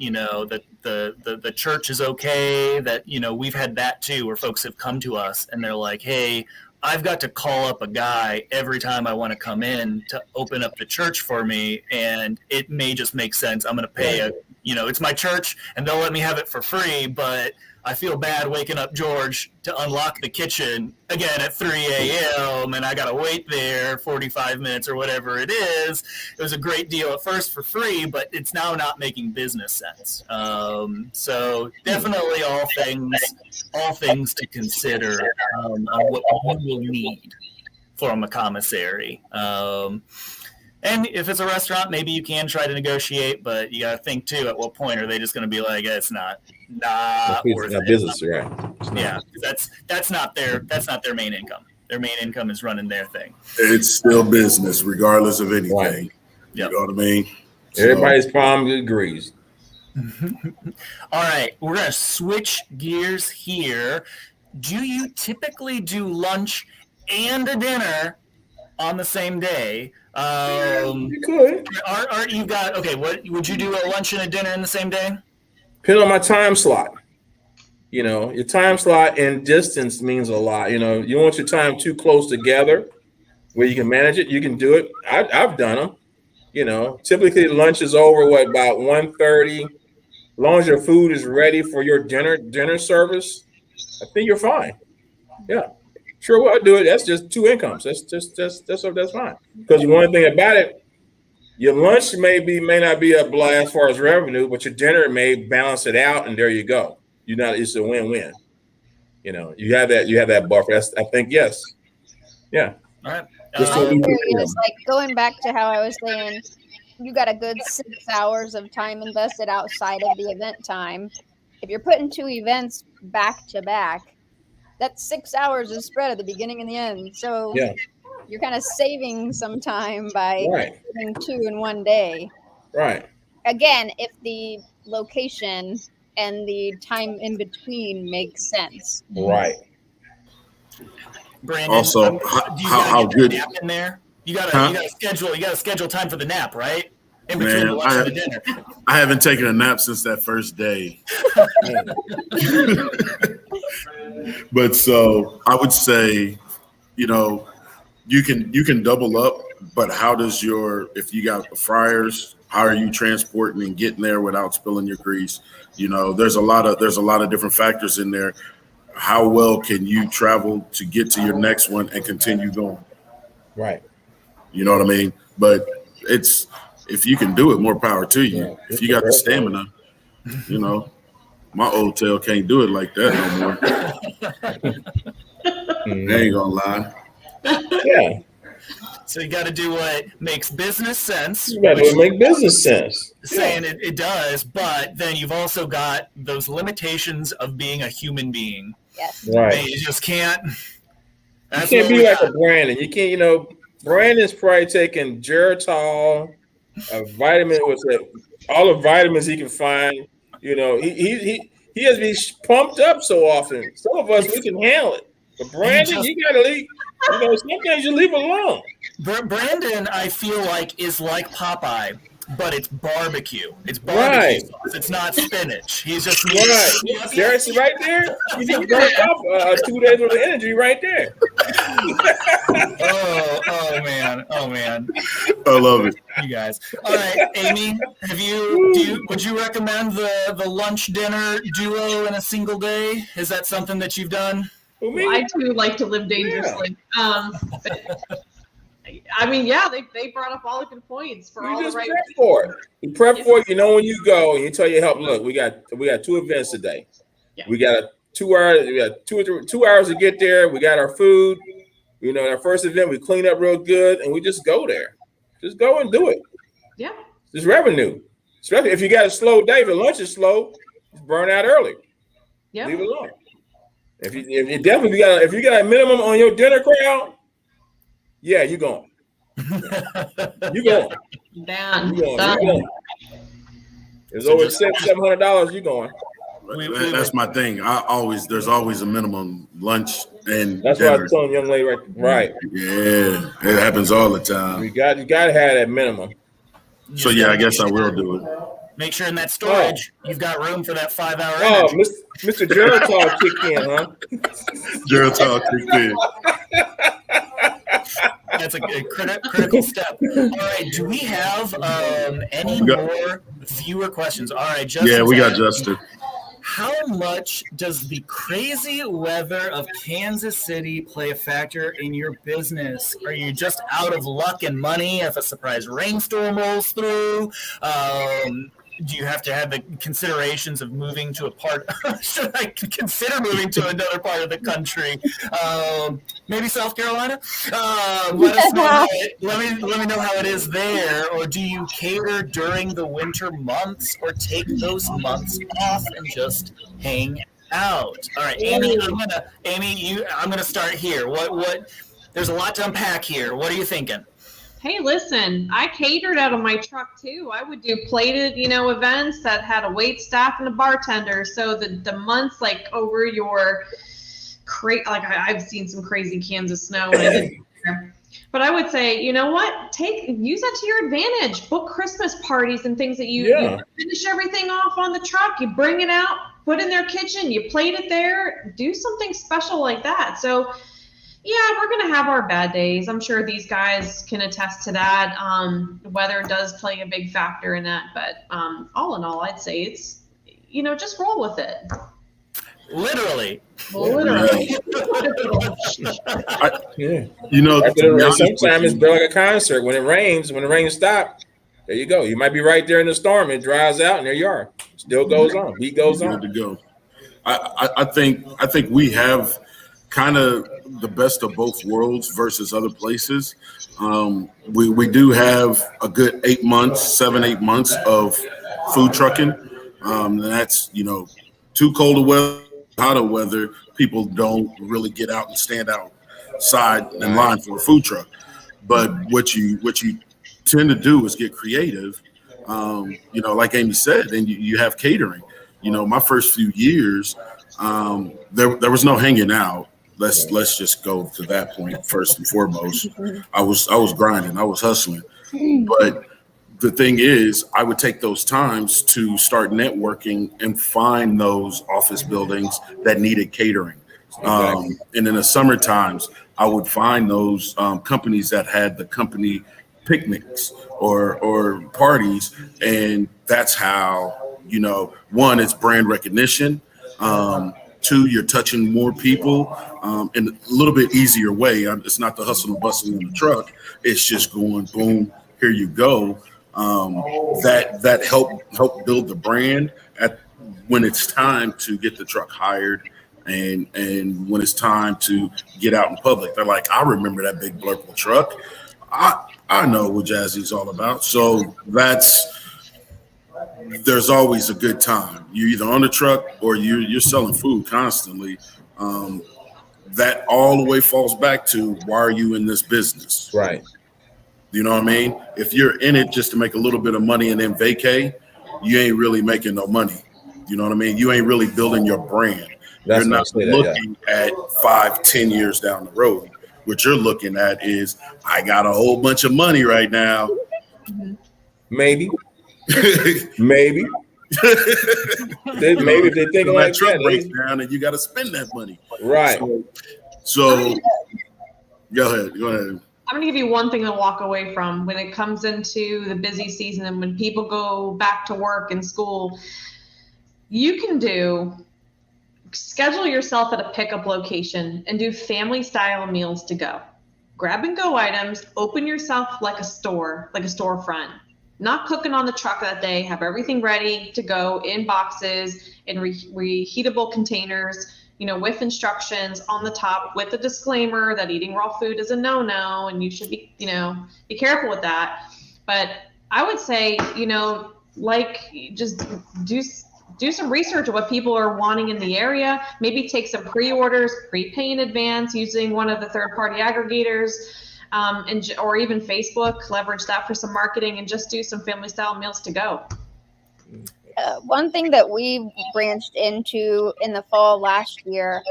the church is okay, that we've had that too, where folks have come to us and they're like, hey, I've got to call up a guy every time I want to come in to open up the church for me, and it may just make sense. I'm going to pay it's my church and they'll let me have it for free, but I feel bad waking up George to unlock the kitchen again at 3 a.m. and I got to wait there 45 minutes or whatever it is. It was a great deal at first for free, but it's now not making business sense. So definitely all things to consider on what you will need from a commissary. And if it's a restaurant, maybe you can try to negotiate, but you got to think too, at what point are they just going to be like, it's not worth it. Business, right? Yeah, that's not their main income. Their main income is running their thing. It's still business, regardless of anything. Right. Yep. You know what I mean? Everybody's probably agrees. All right, we're going to switch gears here. Do you typically do lunch and a dinner on the same day? You could. Aren't you got what would you do, a lunch and a dinner in the same day? Depending on my time slot. Your time slot and distance means a lot. You don't want your time too close together where you can manage it. You can do it. I've done them. Typically lunch is over about 1:30. As long as your food is ready for your dinner service, I think you're fine. Yeah. Sure, well, I'll do it. That's just 2 incomes. That's fine. Because one thing about it, your lunch may not be up as far as revenue, but your dinner may balance it out, and there you go. It's a win-win. You have that buffer. I think yes. Yeah. All right. Just My to be theory prepared. is like going back to how I was saying, you got a good 6 hours of time invested outside of the event time. If you're putting 2 events back to back, that 6 hours is spread at the beginning and the end. So Yeah. you're kind of saving some time by Right. doing 2 in one day. Right. Again, if the location and the time in between makes sense. Right. Brandon, Also, do you how gotta get good- the nap in there? You gotta schedule time for the nap, right? In between Man, the lunch and the dinner. I haven't taken a nap since that first day. But so I would say, you can double up, but if you got the fryers, how are you transporting and getting there without spilling your grease? There's a lot of different factors in there. How well can you travel to get to your next one and continue going? Right. You know what I mean? But if you can do it, more power to you. Yeah. If you got the stamina, my old tail can't do it like that no more. I ain't gonna lie. Yeah. So you got to do what makes business sense. You got to make business sense. Saying it does, but then you've also got those limitations of being a human being. Yes. Right. You just can't. You That's can't what be we like got. a Brandon. You can't, Brandon's probably taking Geritol, a vitamin all the vitamins he can find. He has to be pumped up so often. Some of us, we can handle it. But Brandon, you got to leave. Sometimes you leave alone. Brandon, I feel like, is like Popeye, but it's barbecue. It's barbecue Right. sauce. It's not spinach. He's just Right. There's right there. You just burnt off 2 days worth of energy right there. Oh man. I love it. You guys. All right, Amy, would you recommend the lunch dinner duo in a single day? Is that something that you've done? Well, I too like to live dangerously. They brought up all the good points for all the right prep for it. You prep for it. When you go, and you tell your help. Look, we got 2 events today. Yeah. We got 2 hours. We got 2 hours to get there. We got our food. Our first event, we clean up real good, and we just go there. Just go and do it. Yeah. It's revenue. Especially if you got a slow day. If your lunch is slow, just burn out early. Yeah. Leave it alone. If you got a minimum on your dinner crowd, yeah, you going. You going. Done. You going. It's over $700. You going. That's my thing. There's always a minimum lunch and That's dinner. what I was telling young lady right. Yeah, it happens all the time. You got to have that minimum. So yeah, I guess I will do it. Make sure in that storage you've got room for that 5-hour Oh, energy. Mr. Geritol kicked in, huh? Geritol kicked in. That's a critical step. All right, do we have any more viewer questions? All right, Justin. Yeah, we got Justin. How much does the crazy weather of Kansas City play a factor in your business? Are you just out of luck and money if a surprise rainstorm rolls through? Do you have to have the considerations of moving to a part? Should I consider moving to another part of the country? Maybe South Carolina. Let us know. Let me know how it is there. Or do you cater during the winter months, or take those months off and just hang out? All right, Amy. I'm gonna start here. What? There's a lot to unpack here. What are you thinking? Hey, listen, I catered out of my truck too. I would do plated, events that had a wait staff and a bartender. So the months over your I've seen some crazy Kansas snow when I did there. But I would say, you know what? Use that to your advantage. Book Christmas parties and things that you finish everything off on the truck. You bring it out, put it in their kitchen, you plate it there, do something special like that. So yeah, we're going to have our bad days. I'm sure these guys can attest to that. Weather does play a big factor in that. But all in all, I'd say it's, just roll with it. Literally. Literally. Yeah. You know, to be honest with Sometimes it's you, built like a concert. When the rain stops, there you go. You might be right there in the storm. It dries out, and there you are. Still goes on. Beat goes you're on. good to go. I think we have kind of the best of both worlds versus other places. We do have a good 8 months, 8 months of food trucking. And that's, too cold of weather, hot of weather, people don't really get out and stand outside in line for a food truck. But what you tend to do is get creative. Like Amy said, and you have catering. My first few years, there was no hanging out. Let's just go to that point first and foremost. I was grinding, I was hustling, but the thing is, I would take those times to start networking and find those office buildings that needed catering. And in the summer times, I would find those companies that had the company picnics or parties, and that's how one, it's brand recognition. Two, you're touching more people in a little bit easier way. It's not the hustle and bustle in the truck. It's just going boom, here you go. That help build the brand when it's time to get the truck hired and when it's time to get out in public. They're like, I remember that big purple truck. I know what Jazzy's all about. So there's always a good time. You're either on the truck or you're selling food constantly. That all the way falls back to, why are you in this business? Right. You know what I mean? If you're in it just to make a little bit of money and then vacay, you ain't really making no money. You know what I mean? You ain't really building your brand. You're not looking at 5-10 years down the road. What you're looking at is, I got a whole bunch of money right now. Maybe. Maybe if they think like that truck that, breaks down and you got to spend that money. Right. So go ahead. I'm going to give you one thing to walk away from when it comes into the busy season and when people go back to work and school. You can schedule yourself at a pickup location and do family style meals to go. Grab and go items, open yourself like a storefront. Not cooking on the truck that day, have everything ready to go in boxes, in reheatable containers, with instructions on the top, with a disclaimer that eating raw food is a no-no and you should be careful with that. But I would say, just do some research of what people are wanting in the area. Maybe take some pre-orders, prepay in advance using one of the third-party aggregators. Or even Facebook, leverage that for some marketing and just do some family style meals to go. One thing that we branched into in the fall last year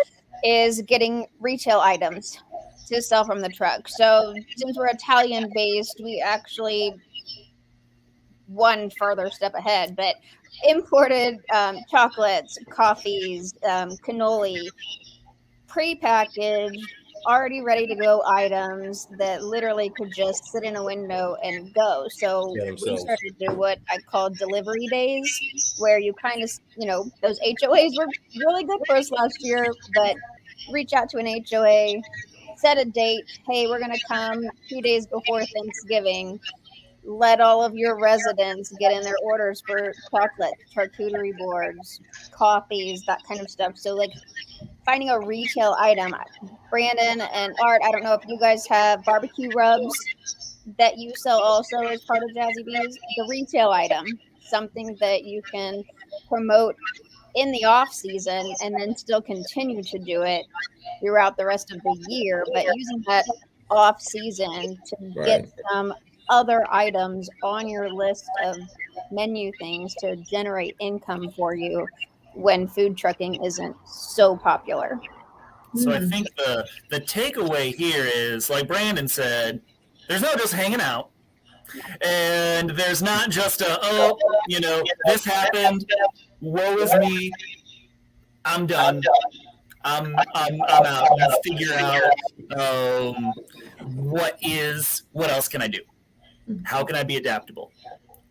is getting retail items to sell from the truck. So since we're Italian based, we actually one further step ahead, but imported chocolates, coffees, cannoli, prepackaged, already ready to go items that literally could just sit in a window and go. So we started to do what I call delivery days, where you kind of, those HOAs were really good for us last year, but reach out to an HOA, set a date. Hey, we're going to come 2 days before Thanksgiving. Let all of your residents get in their orders for chocolate, charcuterie boards, coffees, that kind of stuff. So finding a retail item. Brandon and Art, I don't know if you guys have barbecue rubs that you sell also as part of Jazzy Bees. The retail item, something that you can promote in the off season and then still continue to do it throughout the rest of the year, but using that off season to get some other items on your list of menu things to generate income for you when food trucking isn't so popular. So I think the takeaway here is, like Brandon said, there's no just hanging out. And there's not just this happened, woe is me, I'm done, I'm out. You figure out what else can I do? How can I be adaptable?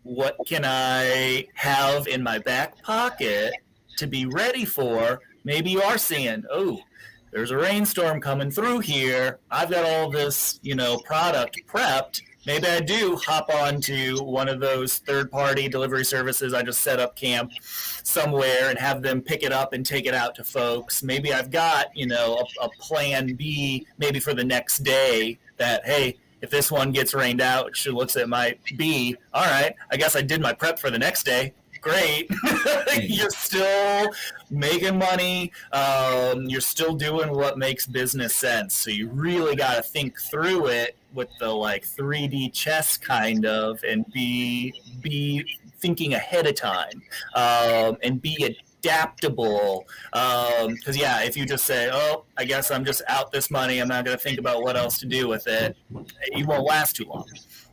What can I have in my back pocket to be ready for maybe you are seeing, oh, there's a rainstorm coming through here. I've got all this, product prepped. Maybe I do hop onto one of those third-party delivery services. I just set up camp somewhere and have them pick it up and take it out to folks. Maybe I've got, a plan B maybe for the next day that, hey, if this one gets rained out, which it looks like it might be, all right, I guess I did my prep for the next day. Great. You're still making money. You're still doing what makes business sense. So you really got to think through it with the 3D chess kind of, and be thinking ahead of time, and be adaptable. Because if you just say, oh, I guess I'm just out this money, I'm not going to think about what else to do with it, you won't last too long.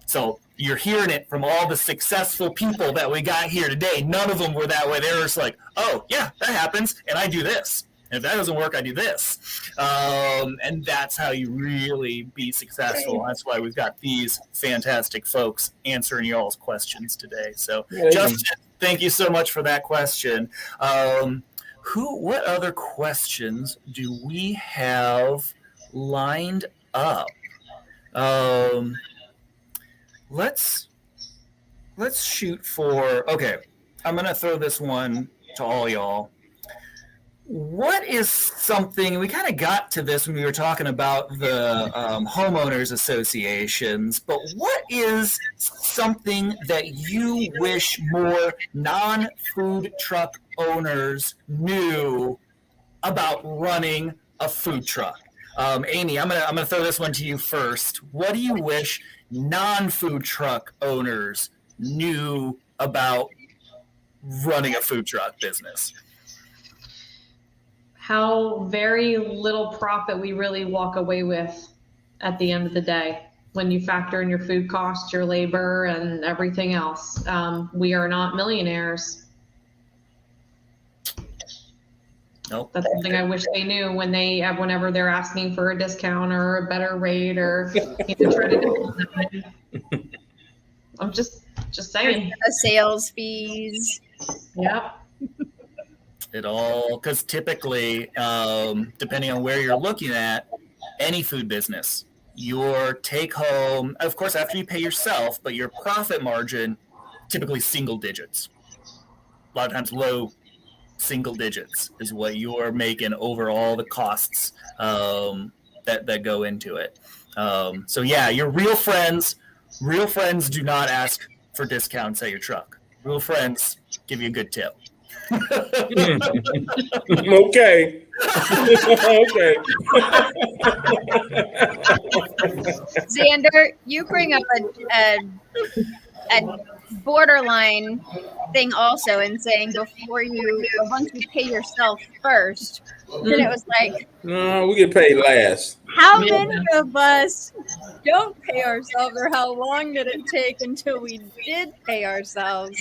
So you're hearing it from all the successful people that we got here today. None of them were that way. They were just like, oh, yeah, that happens, and I do this. And if that doesn't work, I do this. And that's how you really be successful. That's why we've got these fantastic folks answering y'all's questions today. So, Justin, thank you so much for that question. What other questions do we have lined up? Let's shoot for, okay, I'm going to throw this one to all y'all. What is something, we kind of got to this when we were talking about the homeowners associations, but what is something that you wish more non-food truck owners knew about running a food truck? Amy, I'm gonna throw this one to you first. What do you wish non-food truck owners knew about running a food truck business? How very little profit we really walk away with at the end of the day when you factor in your food costs, your labor, and everything else. We are not millionaires. Nope. That's something I wish they knew whenever they're asking for a discount or a better rate or try to do. I'm just saying. The sales fees. Yep. It all, because typically, depending on where you're looking at, any food business, your take home, of course, after you pay yourself, but your profit margin, typically single digits. A lot of times low single digits is what you're making over all the costs that go into it. So yeah, your real friends do not ask for discounts at your truck. Real friends give you a good tip. Okay. Okay. Xander, you bring up a borderline thing also in saying once you pay yourself first, then it was like, No, we get paid last. how many of us don't pay ourselves, or how long did it take until we did pay ourselves?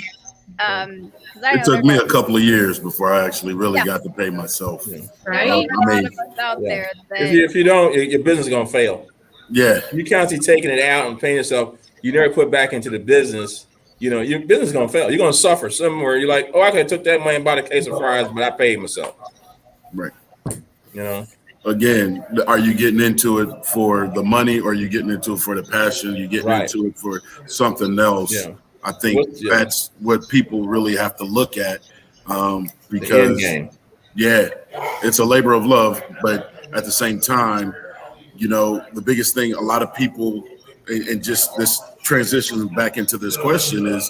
It took me a couple of years before I actually really got to pay myself. Right. A lot of us out there that If you don't, your business is gonna fail. Yeah. You constantly taking it out and paying yourself. You never put back into the business. Your business is gonna fail. You're gonna suffer somewhere. You're like, oh, I could have took that money and bought a case of fries, but I paid myself. Right. Again, are you getting into it for the money, or are you getting into it for the passion? You getting into it for something else? Yeah. I think that's what people really have to look at, because it's a labor of love, but at the same time, the biggest thing a lot of people, and just this transition back into this question is,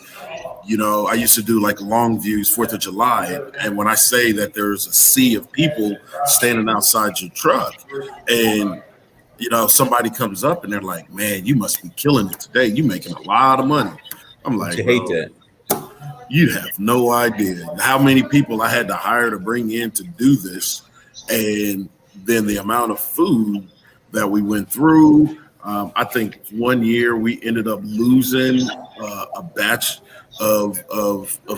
I used to do like long views, 4th of July. And when I say that there's a sea of people standing outside your truck, and, somebody comes up and they're like, man, you must be killing it today. You making a lot of money. I'm like, you hate that. You have no idea how many people I had to hire to bring in to do this. And then the amount of food that we went through. I think one year we ended up losing a batch of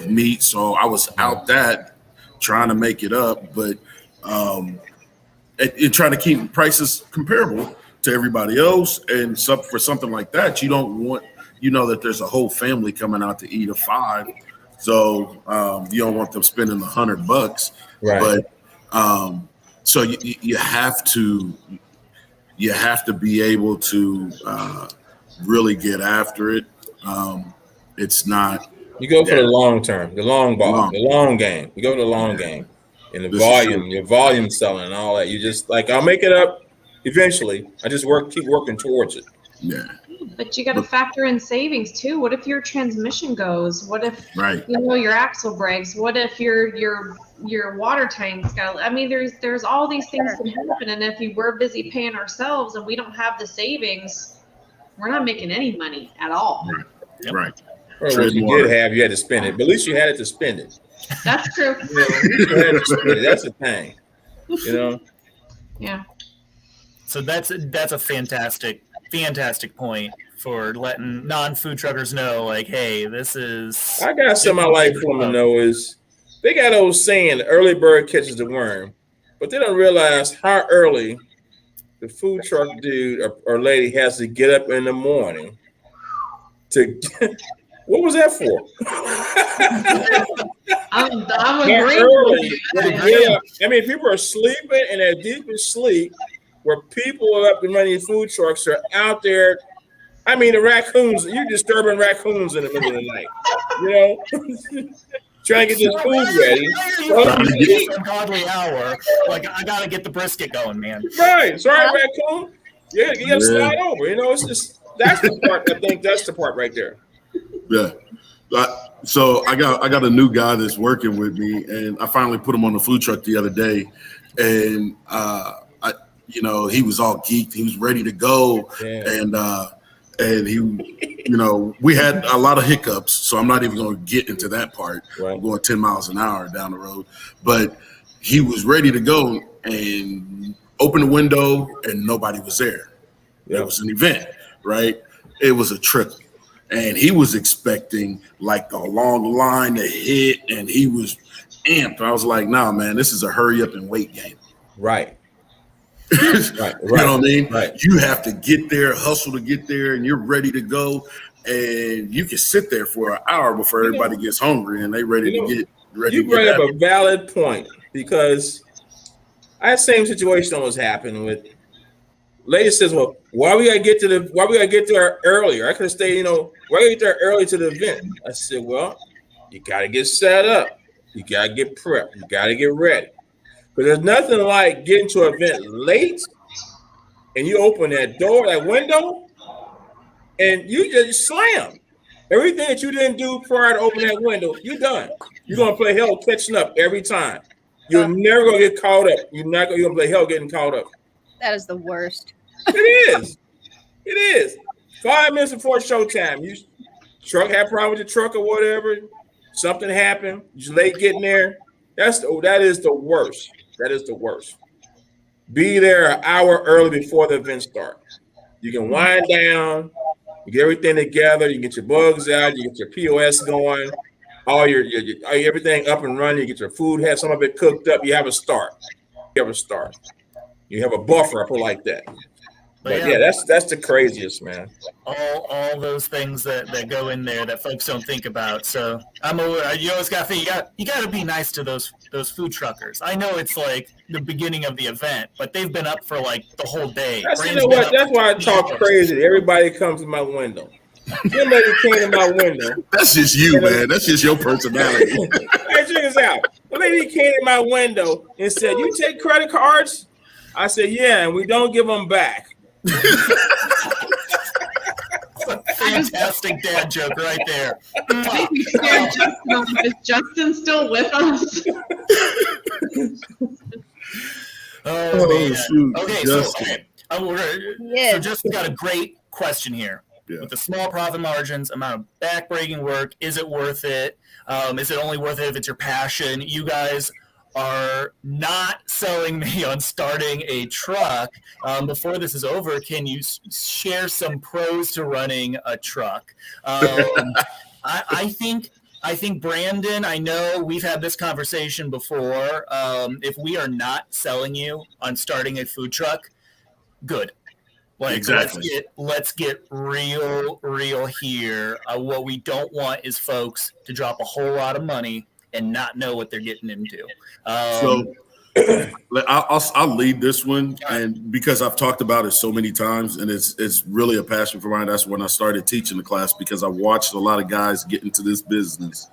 meat. So I was out that trying to make it up, but trying to keep prices comparable to everybody else. And for something like that, you don't want, that there's a whole family coming out to eat a 5. So you don't want them spending $100. Right. But So you have to be able to really get after it. It's not. You go for the long term, the long ball, the long game. You go for the long Yeah. game, and the This is volume, true. your volume selling and all that. You just like, I'll make it up eventually. I just keep working towards it. Yeah. But you got to factor in savings too. What if your transmission goes? What if your axle breaks? What if your water tank's got? I mean, there's all these things can happen, and if we're busy paying ourselves and we don't have the savings, we're not making any money at all. Right. Or what you did have, you had to spend it. But at least you had it to spend it. That's true. You had to spend it. That's the thing. Yeah. So that's a fantastic point for letting non-food truckers know, like, hey, this is. I got something I like for them to know is they got old saying, the early bird catches the worm, but they don't realize how early the food truck dude or lady has to get up in the morning to. What was that for? I'm agreeing with you. I mean, people are sleeping and they're deep in sleep. Where people are up and running food trucks are out there. I mean, the raccoons, you're disturbing raccoons in the middle of the night, trying to get this food ready. Ungodly hour. Like, I got to get the brisket going, man. Right. Sorry, raccoon. Yeah, you got to slide over. It's just, that's the part, I think that's the part right there. Yeah. So I got a new guy that's working with me, and I finally put him on the food truck the other day, and he was all geeked. He was ready to go, and he, we had a lot of hiccups. So I'm not even going to get into that part. Right. I'm going 10 miles an hour down the road, but he was ready to go and opened the window, and nobody was there. Yeah. It was an event, right? It was a trickle. And he was expecting like a long line to hit, and he was amped. I was like, nah, man, this is a hurry up and wait game. Right. Right. You know what I mean? Right. You have to get there, hustle to get there, and you're ready to go. And you can sit there for an hour before everybody gets hungry and they ready to get ready. You bring up a valid point, because I had the same situation that was happening with. Lady says, "Well, why we gotta get there earlier? I could have stayed, why we get there early to the event?" I said, "Well, you gotta get set up, you gotta get prepped, you gotta get ready. But there's nothing like getting to an event late, and you open that door, that window, and you just slam everything that you didn't do prior to opening that window. You're done. You're gonna play hell catching up every time. You're never gonna get caught up. You're gonna play hell getting caught up." That is the worst. It is. 5 minutes before showtime, you truck had a problem with your truck or whatever. Something happened. You're late getting there. That is the worst. That is the worst. Be there an hour early before the event starts. You can wind down. You get everything together. You get your bugs out. You get your POS going. All your everything up and running. You get your food, have some of it cooked up. You have a start. You have a buffer, I put like that. But yeah, that's the craziest, man. All those things that go in there that folks don't think about. So you always got to think, you got to be nice to those food truckers. I know it's like the beginning of the event, but they've been up for like the whole day. That's why I talk crazy. Everybody comes to my window. Your lady came to my window. That's just you, man. That's just your personality. Hey, check this out. The lady came to my window and said, "You take credit cards?" I said, "Yeah, and we don't give them back." Fantastic dad joke right there. Is Justin still with us? Shoot. Okay, Justin. So Justin got a great question here. Yeah. With the small profit margins, amount of backbreaking work, is it worth it? Is it only worth it if it's your passion? You guys are not selling me on starting a truck. Before this is over, can you share some pros to running a truck? I think Brandon, I know we've had this conversation before. If we are not selling you on starting a food truck, good. Like, exactly. Let's get real here. What we don't want is folks to drop a whole lot of money and not know what they're getting into. I'll lead this one, and because I've talked about it so many times, and it's really a passion for mine. That's when I started teaching the class, because I watched a lot of guys get into this business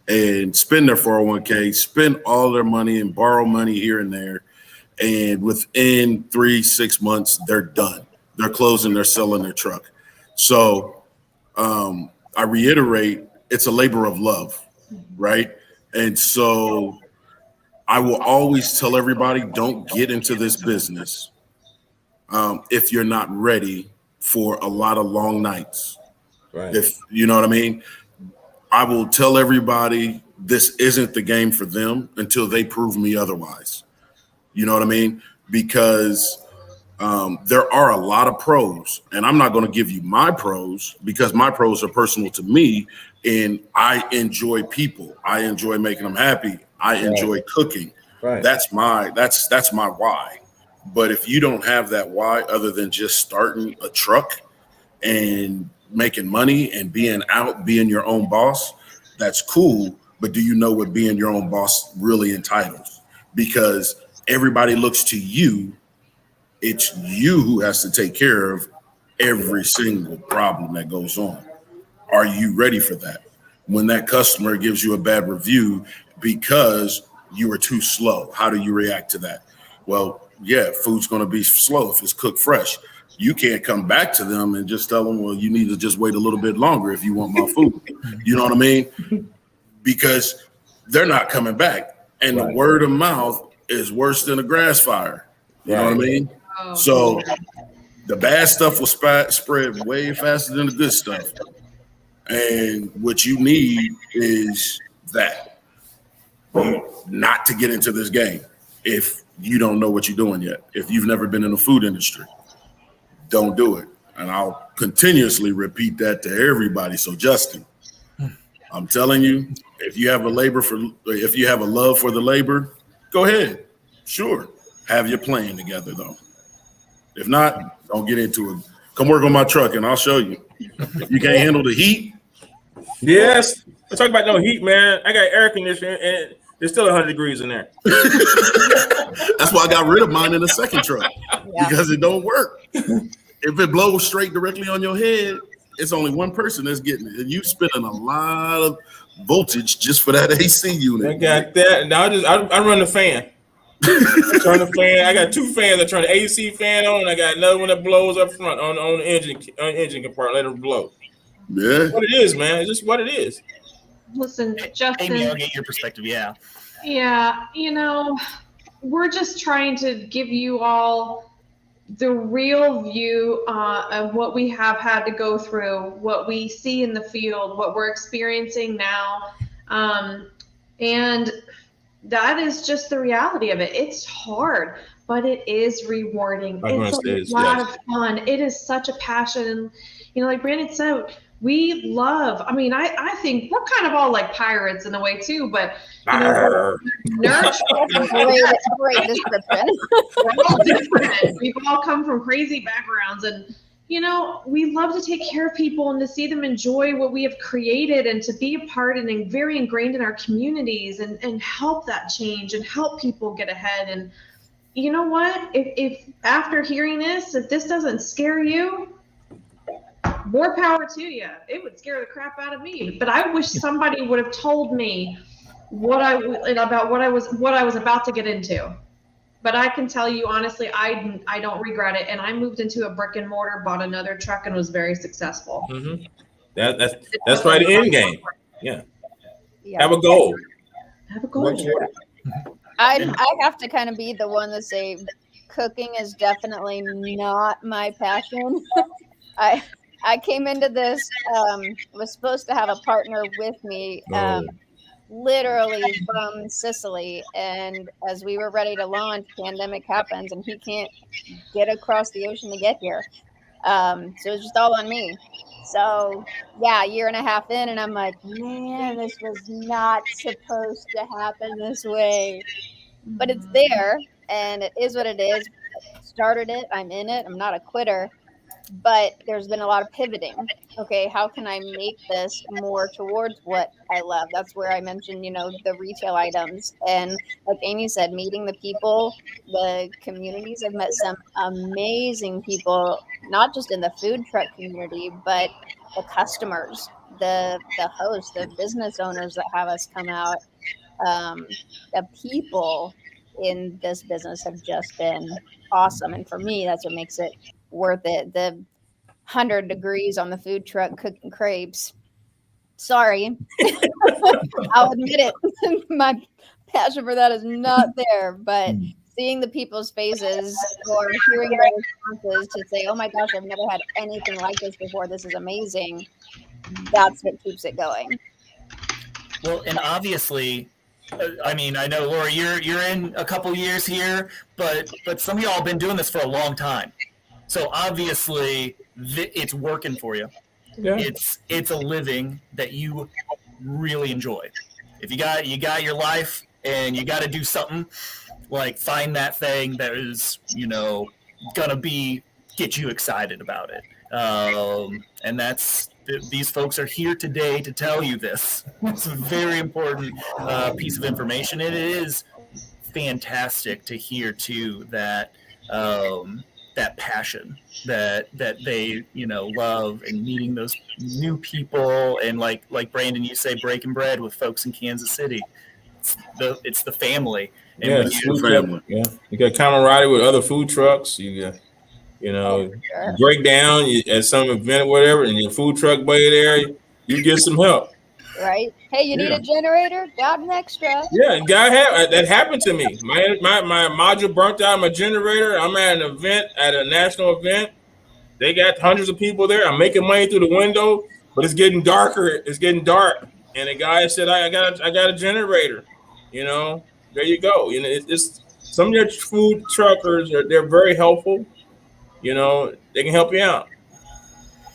and spend their 401k, spend all their money, and borrow money here and there, and within 3-6 months they're done. They're closing. They're selling their truck. So I reiterate, it's a labor of love, right? And so I will always tell everybody, don't get into this business if you're not ready for a lot of long nights. Right. If you know what I mean, I will tell everybody this isn't the game for them until they prove me otherwise. You know what I mean? Because there are a lot of pros, and I'm not going to give you my pros because my pros are personal to me, and I enjoy people. I enjoy making them happy. I enjoy cooking. Right. That's my why. But if you don't have that why other than just starting a truck and making money and being your own boss, that's cool. But do you know what being your own boss really entitles? Because everybody looks to you. It's you who has to take care of every single problem that goes on. Are you ready for that? When that customer gives you a bad review because you were too slow, how do you react to that? Well, yeah, food's going to be slow if it's cooked fresh. You can't come back to them and just tell them, well, you need to just wait a little bit longer if you want my food. You know what I mean? Because they're not coming back. And the word of mouth is worse than a grass fire. You know what I mean? Oh. So the bad stuff will spread way faster than the good stuff. And what you need is that, not to get into this game if you don't know what you're doing yet. If you've never been in the food industry, don't do it. And I'll continuously repeat that to everybody. So Justin, I'm telling you, if you have a love for the labor, go ahead. Sure. Have your plan together though. If not, don't get into it. Come work on my truck and I'll show you. If you can't handle the heat. Yes. Let's talk about no heat, man. I got air conditioning and there's still 100 degrees in there. That's why I got rid of mine in the second truck, because it don't work. If it blows straight directly on your head, it's only one person that's getting it. And you spending a lot of voltage just for that AC unit. I got that. Now I run the fan. I turn the fan. I got two fans. I turn the AC fan on, and I got another one that blows up front on the engine compartment. Let it blow. Yeah. What it is, man. It's just what it is. Listen, Justin. Amy, I'll get your perspective. Yeah. Yeah, we're just trying to give you all the real view of what we have had to go through, what we see in the field, what we're experiencing now. And that is just the reality of it. It's hard, but it is rewarding. It's a lot of fun. It is such a passion. And, like Brandon said, we love, I think we're kind of all like pirates in a way too, but nerds. Great description. We're all different. We've all come from crazy backgrounds, and we love to take care of people and to see them enjoy what we have created and to be a part and very ingrained in our communities and help that change and help people get ahead. And you know what? If after hearing this, if this doesn't scare you, more power to you. It would scare the crap out of me. But I wish somebody would have told me what I was about to get into. But I can tell you honestly, I don't regret it. And I moved into a brick and mortar, bought another truck, and was very successful. Mm-hmm. That's right. The end game. Yeah. Have a goal. Have a goal. I have to kind of be the one to say cooking is definitely not my passion. I came into this, was supposed to have a partner with me, literally from Sicily. And as we were ready to launch, pandemic happens and he can't get across the ocean to get here. So it's just all on me. So yeah, 1.5 years in and I'm like, man, this was not supposed to happen this way, but it's there and it is what it is. I started it. I'm in it. I'm not a quitter. but there's been a lot of pivoting. Okay, how can I make this more towards what I love? That's where I mentioned, the retail items. And like Amy said, meeting the people, the communities. I've met some amazing people, not just in the food truck community, but the customers, the hosts, the business owners that have us come out. The people in this business have just been awesome. And for me, that's what makes it worth it. The 100 degrees on the food truck cooking crepes. Sorry. I'll admit it. My passion for that is not there, but seeing the people's faces or hearing their responses to say, oh my gosh, I've never had anything like this before. This is amazing. That's what keeps it going. Well, and obviously, I mean, I know, Laura, you're in a couple years here, but some of y'all have been doing this for a long time. So obviously, it's working for you. Yeah. It's a living that you really enjoy. If you got your life and you got to do something, like find that thing that is, gonna get you excited about it. And these folks are here today to tell you this. It's a very important piece of information. It is fantastic to hear too that that passion that they love, and meeting those new people, and like Brandon, you say, breaking bread with folks in Kansas City. It's the family. And yeah, it's the family. Yeah, you got camaraderie with other food trucks. You got. Break down at some event or whatever, and your food truck buddy there, you get some help. Right? Hey, you need a generator? Got an extra. Yeah, that happened to me. My module burnt out my generator. I'm at an event, at a national event. They got hundreds of people there. I'm making money through the window, but it's getting darker. It's getting dark, and the guy said, "I got a generator." There you go. It's some of your food truckers they're very helpful. They can help you out.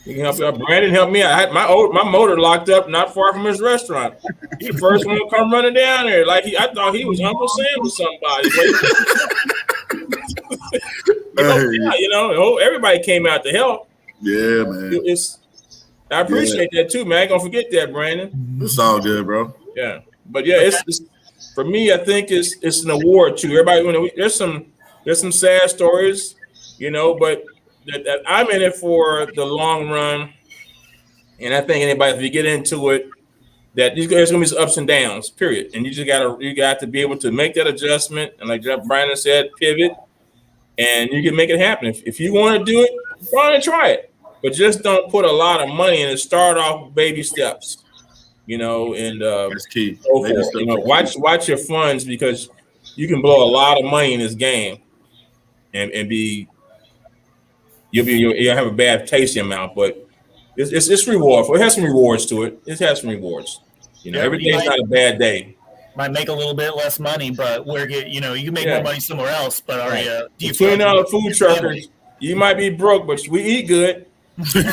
Brandon helped me out. I had my motor locked up not far from his restaurant. He the first one to come running down there. I thought he was Uncle Sam or somebody. Everybody came out to help. Yeah, man. I appreciate that too, man. I ain't gonna forget that, Brandon. It's all good, bro. Yeah, but yeah, it's for me. I think it's an award too. Everybody, there's some sad stories. But I'm in it for the long run, and I think anybody, if you get into it, that there's going to be some ups and downs. Period. And you got to be able to make that adjustment, and like Brandon said, pivot, and you can make it happen. If you want to do it, go on and try it, but just don't put a lot of money in it. Start off with baby steps. And that's key. Watch your funds, because you can blow a lot of money in this game, and be. You'll have a bad taste in your mouth, but it's reward. It has some rewards to it. It has some rewards. Every day's not a bad day. Might make a little bit less money, but you can make more money somewhere else. But do you between all the food truckers, you might be broke, but we eat good. There's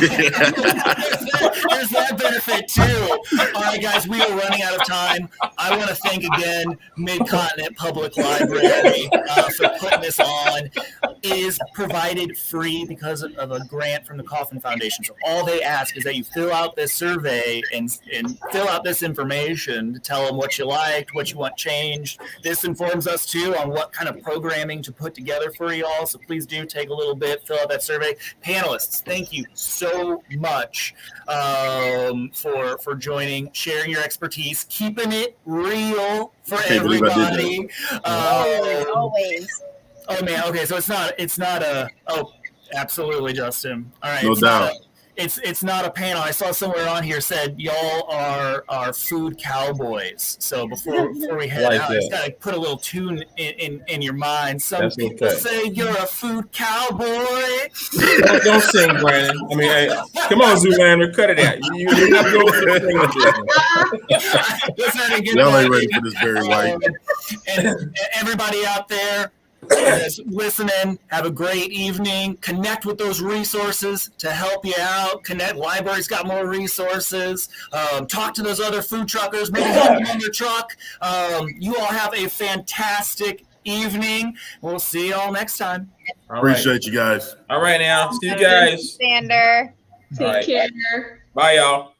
that benefit too. All right, guys, we are running out of time. I want to thank again Mid-Continent Public Library for putting this on. It is provided free because of a grant from the Kauffman Foundation. So all they ask is that you fill out this survey and fill out this information to tell them what you liked, what you want changed. This informs us too on what kind of programming to put together for you all. So please do take a little bit, fill out that survey. Panelists, thank you so much for joining, sharing your expertise, keeping it real for everybody. Always. Oh man, okay, so it's not absolutely, Justin. All right, no doubt. It's not a panel. I saw somewhere on here said y'all are food cowboys. So before we head out, I just gotta put a little tune in your mind. Some people say you're a food cowboy. Don't sing, Brandon. I mean, hey, come on, Zoolander, cut it out. You're not going for the thing. Y'all ain't ready for this Barry White. And everybody out there listening, have a great evening. Connect with those resources to help you out. Library's got more resources. Talk to those other food truckers. Maybe help them on their truck. You all have a fantastic evening. We'll see you all next time. All right. Appreciate you guys. All right now. See you guys. Sander. Take All right. care. Bye, y'all.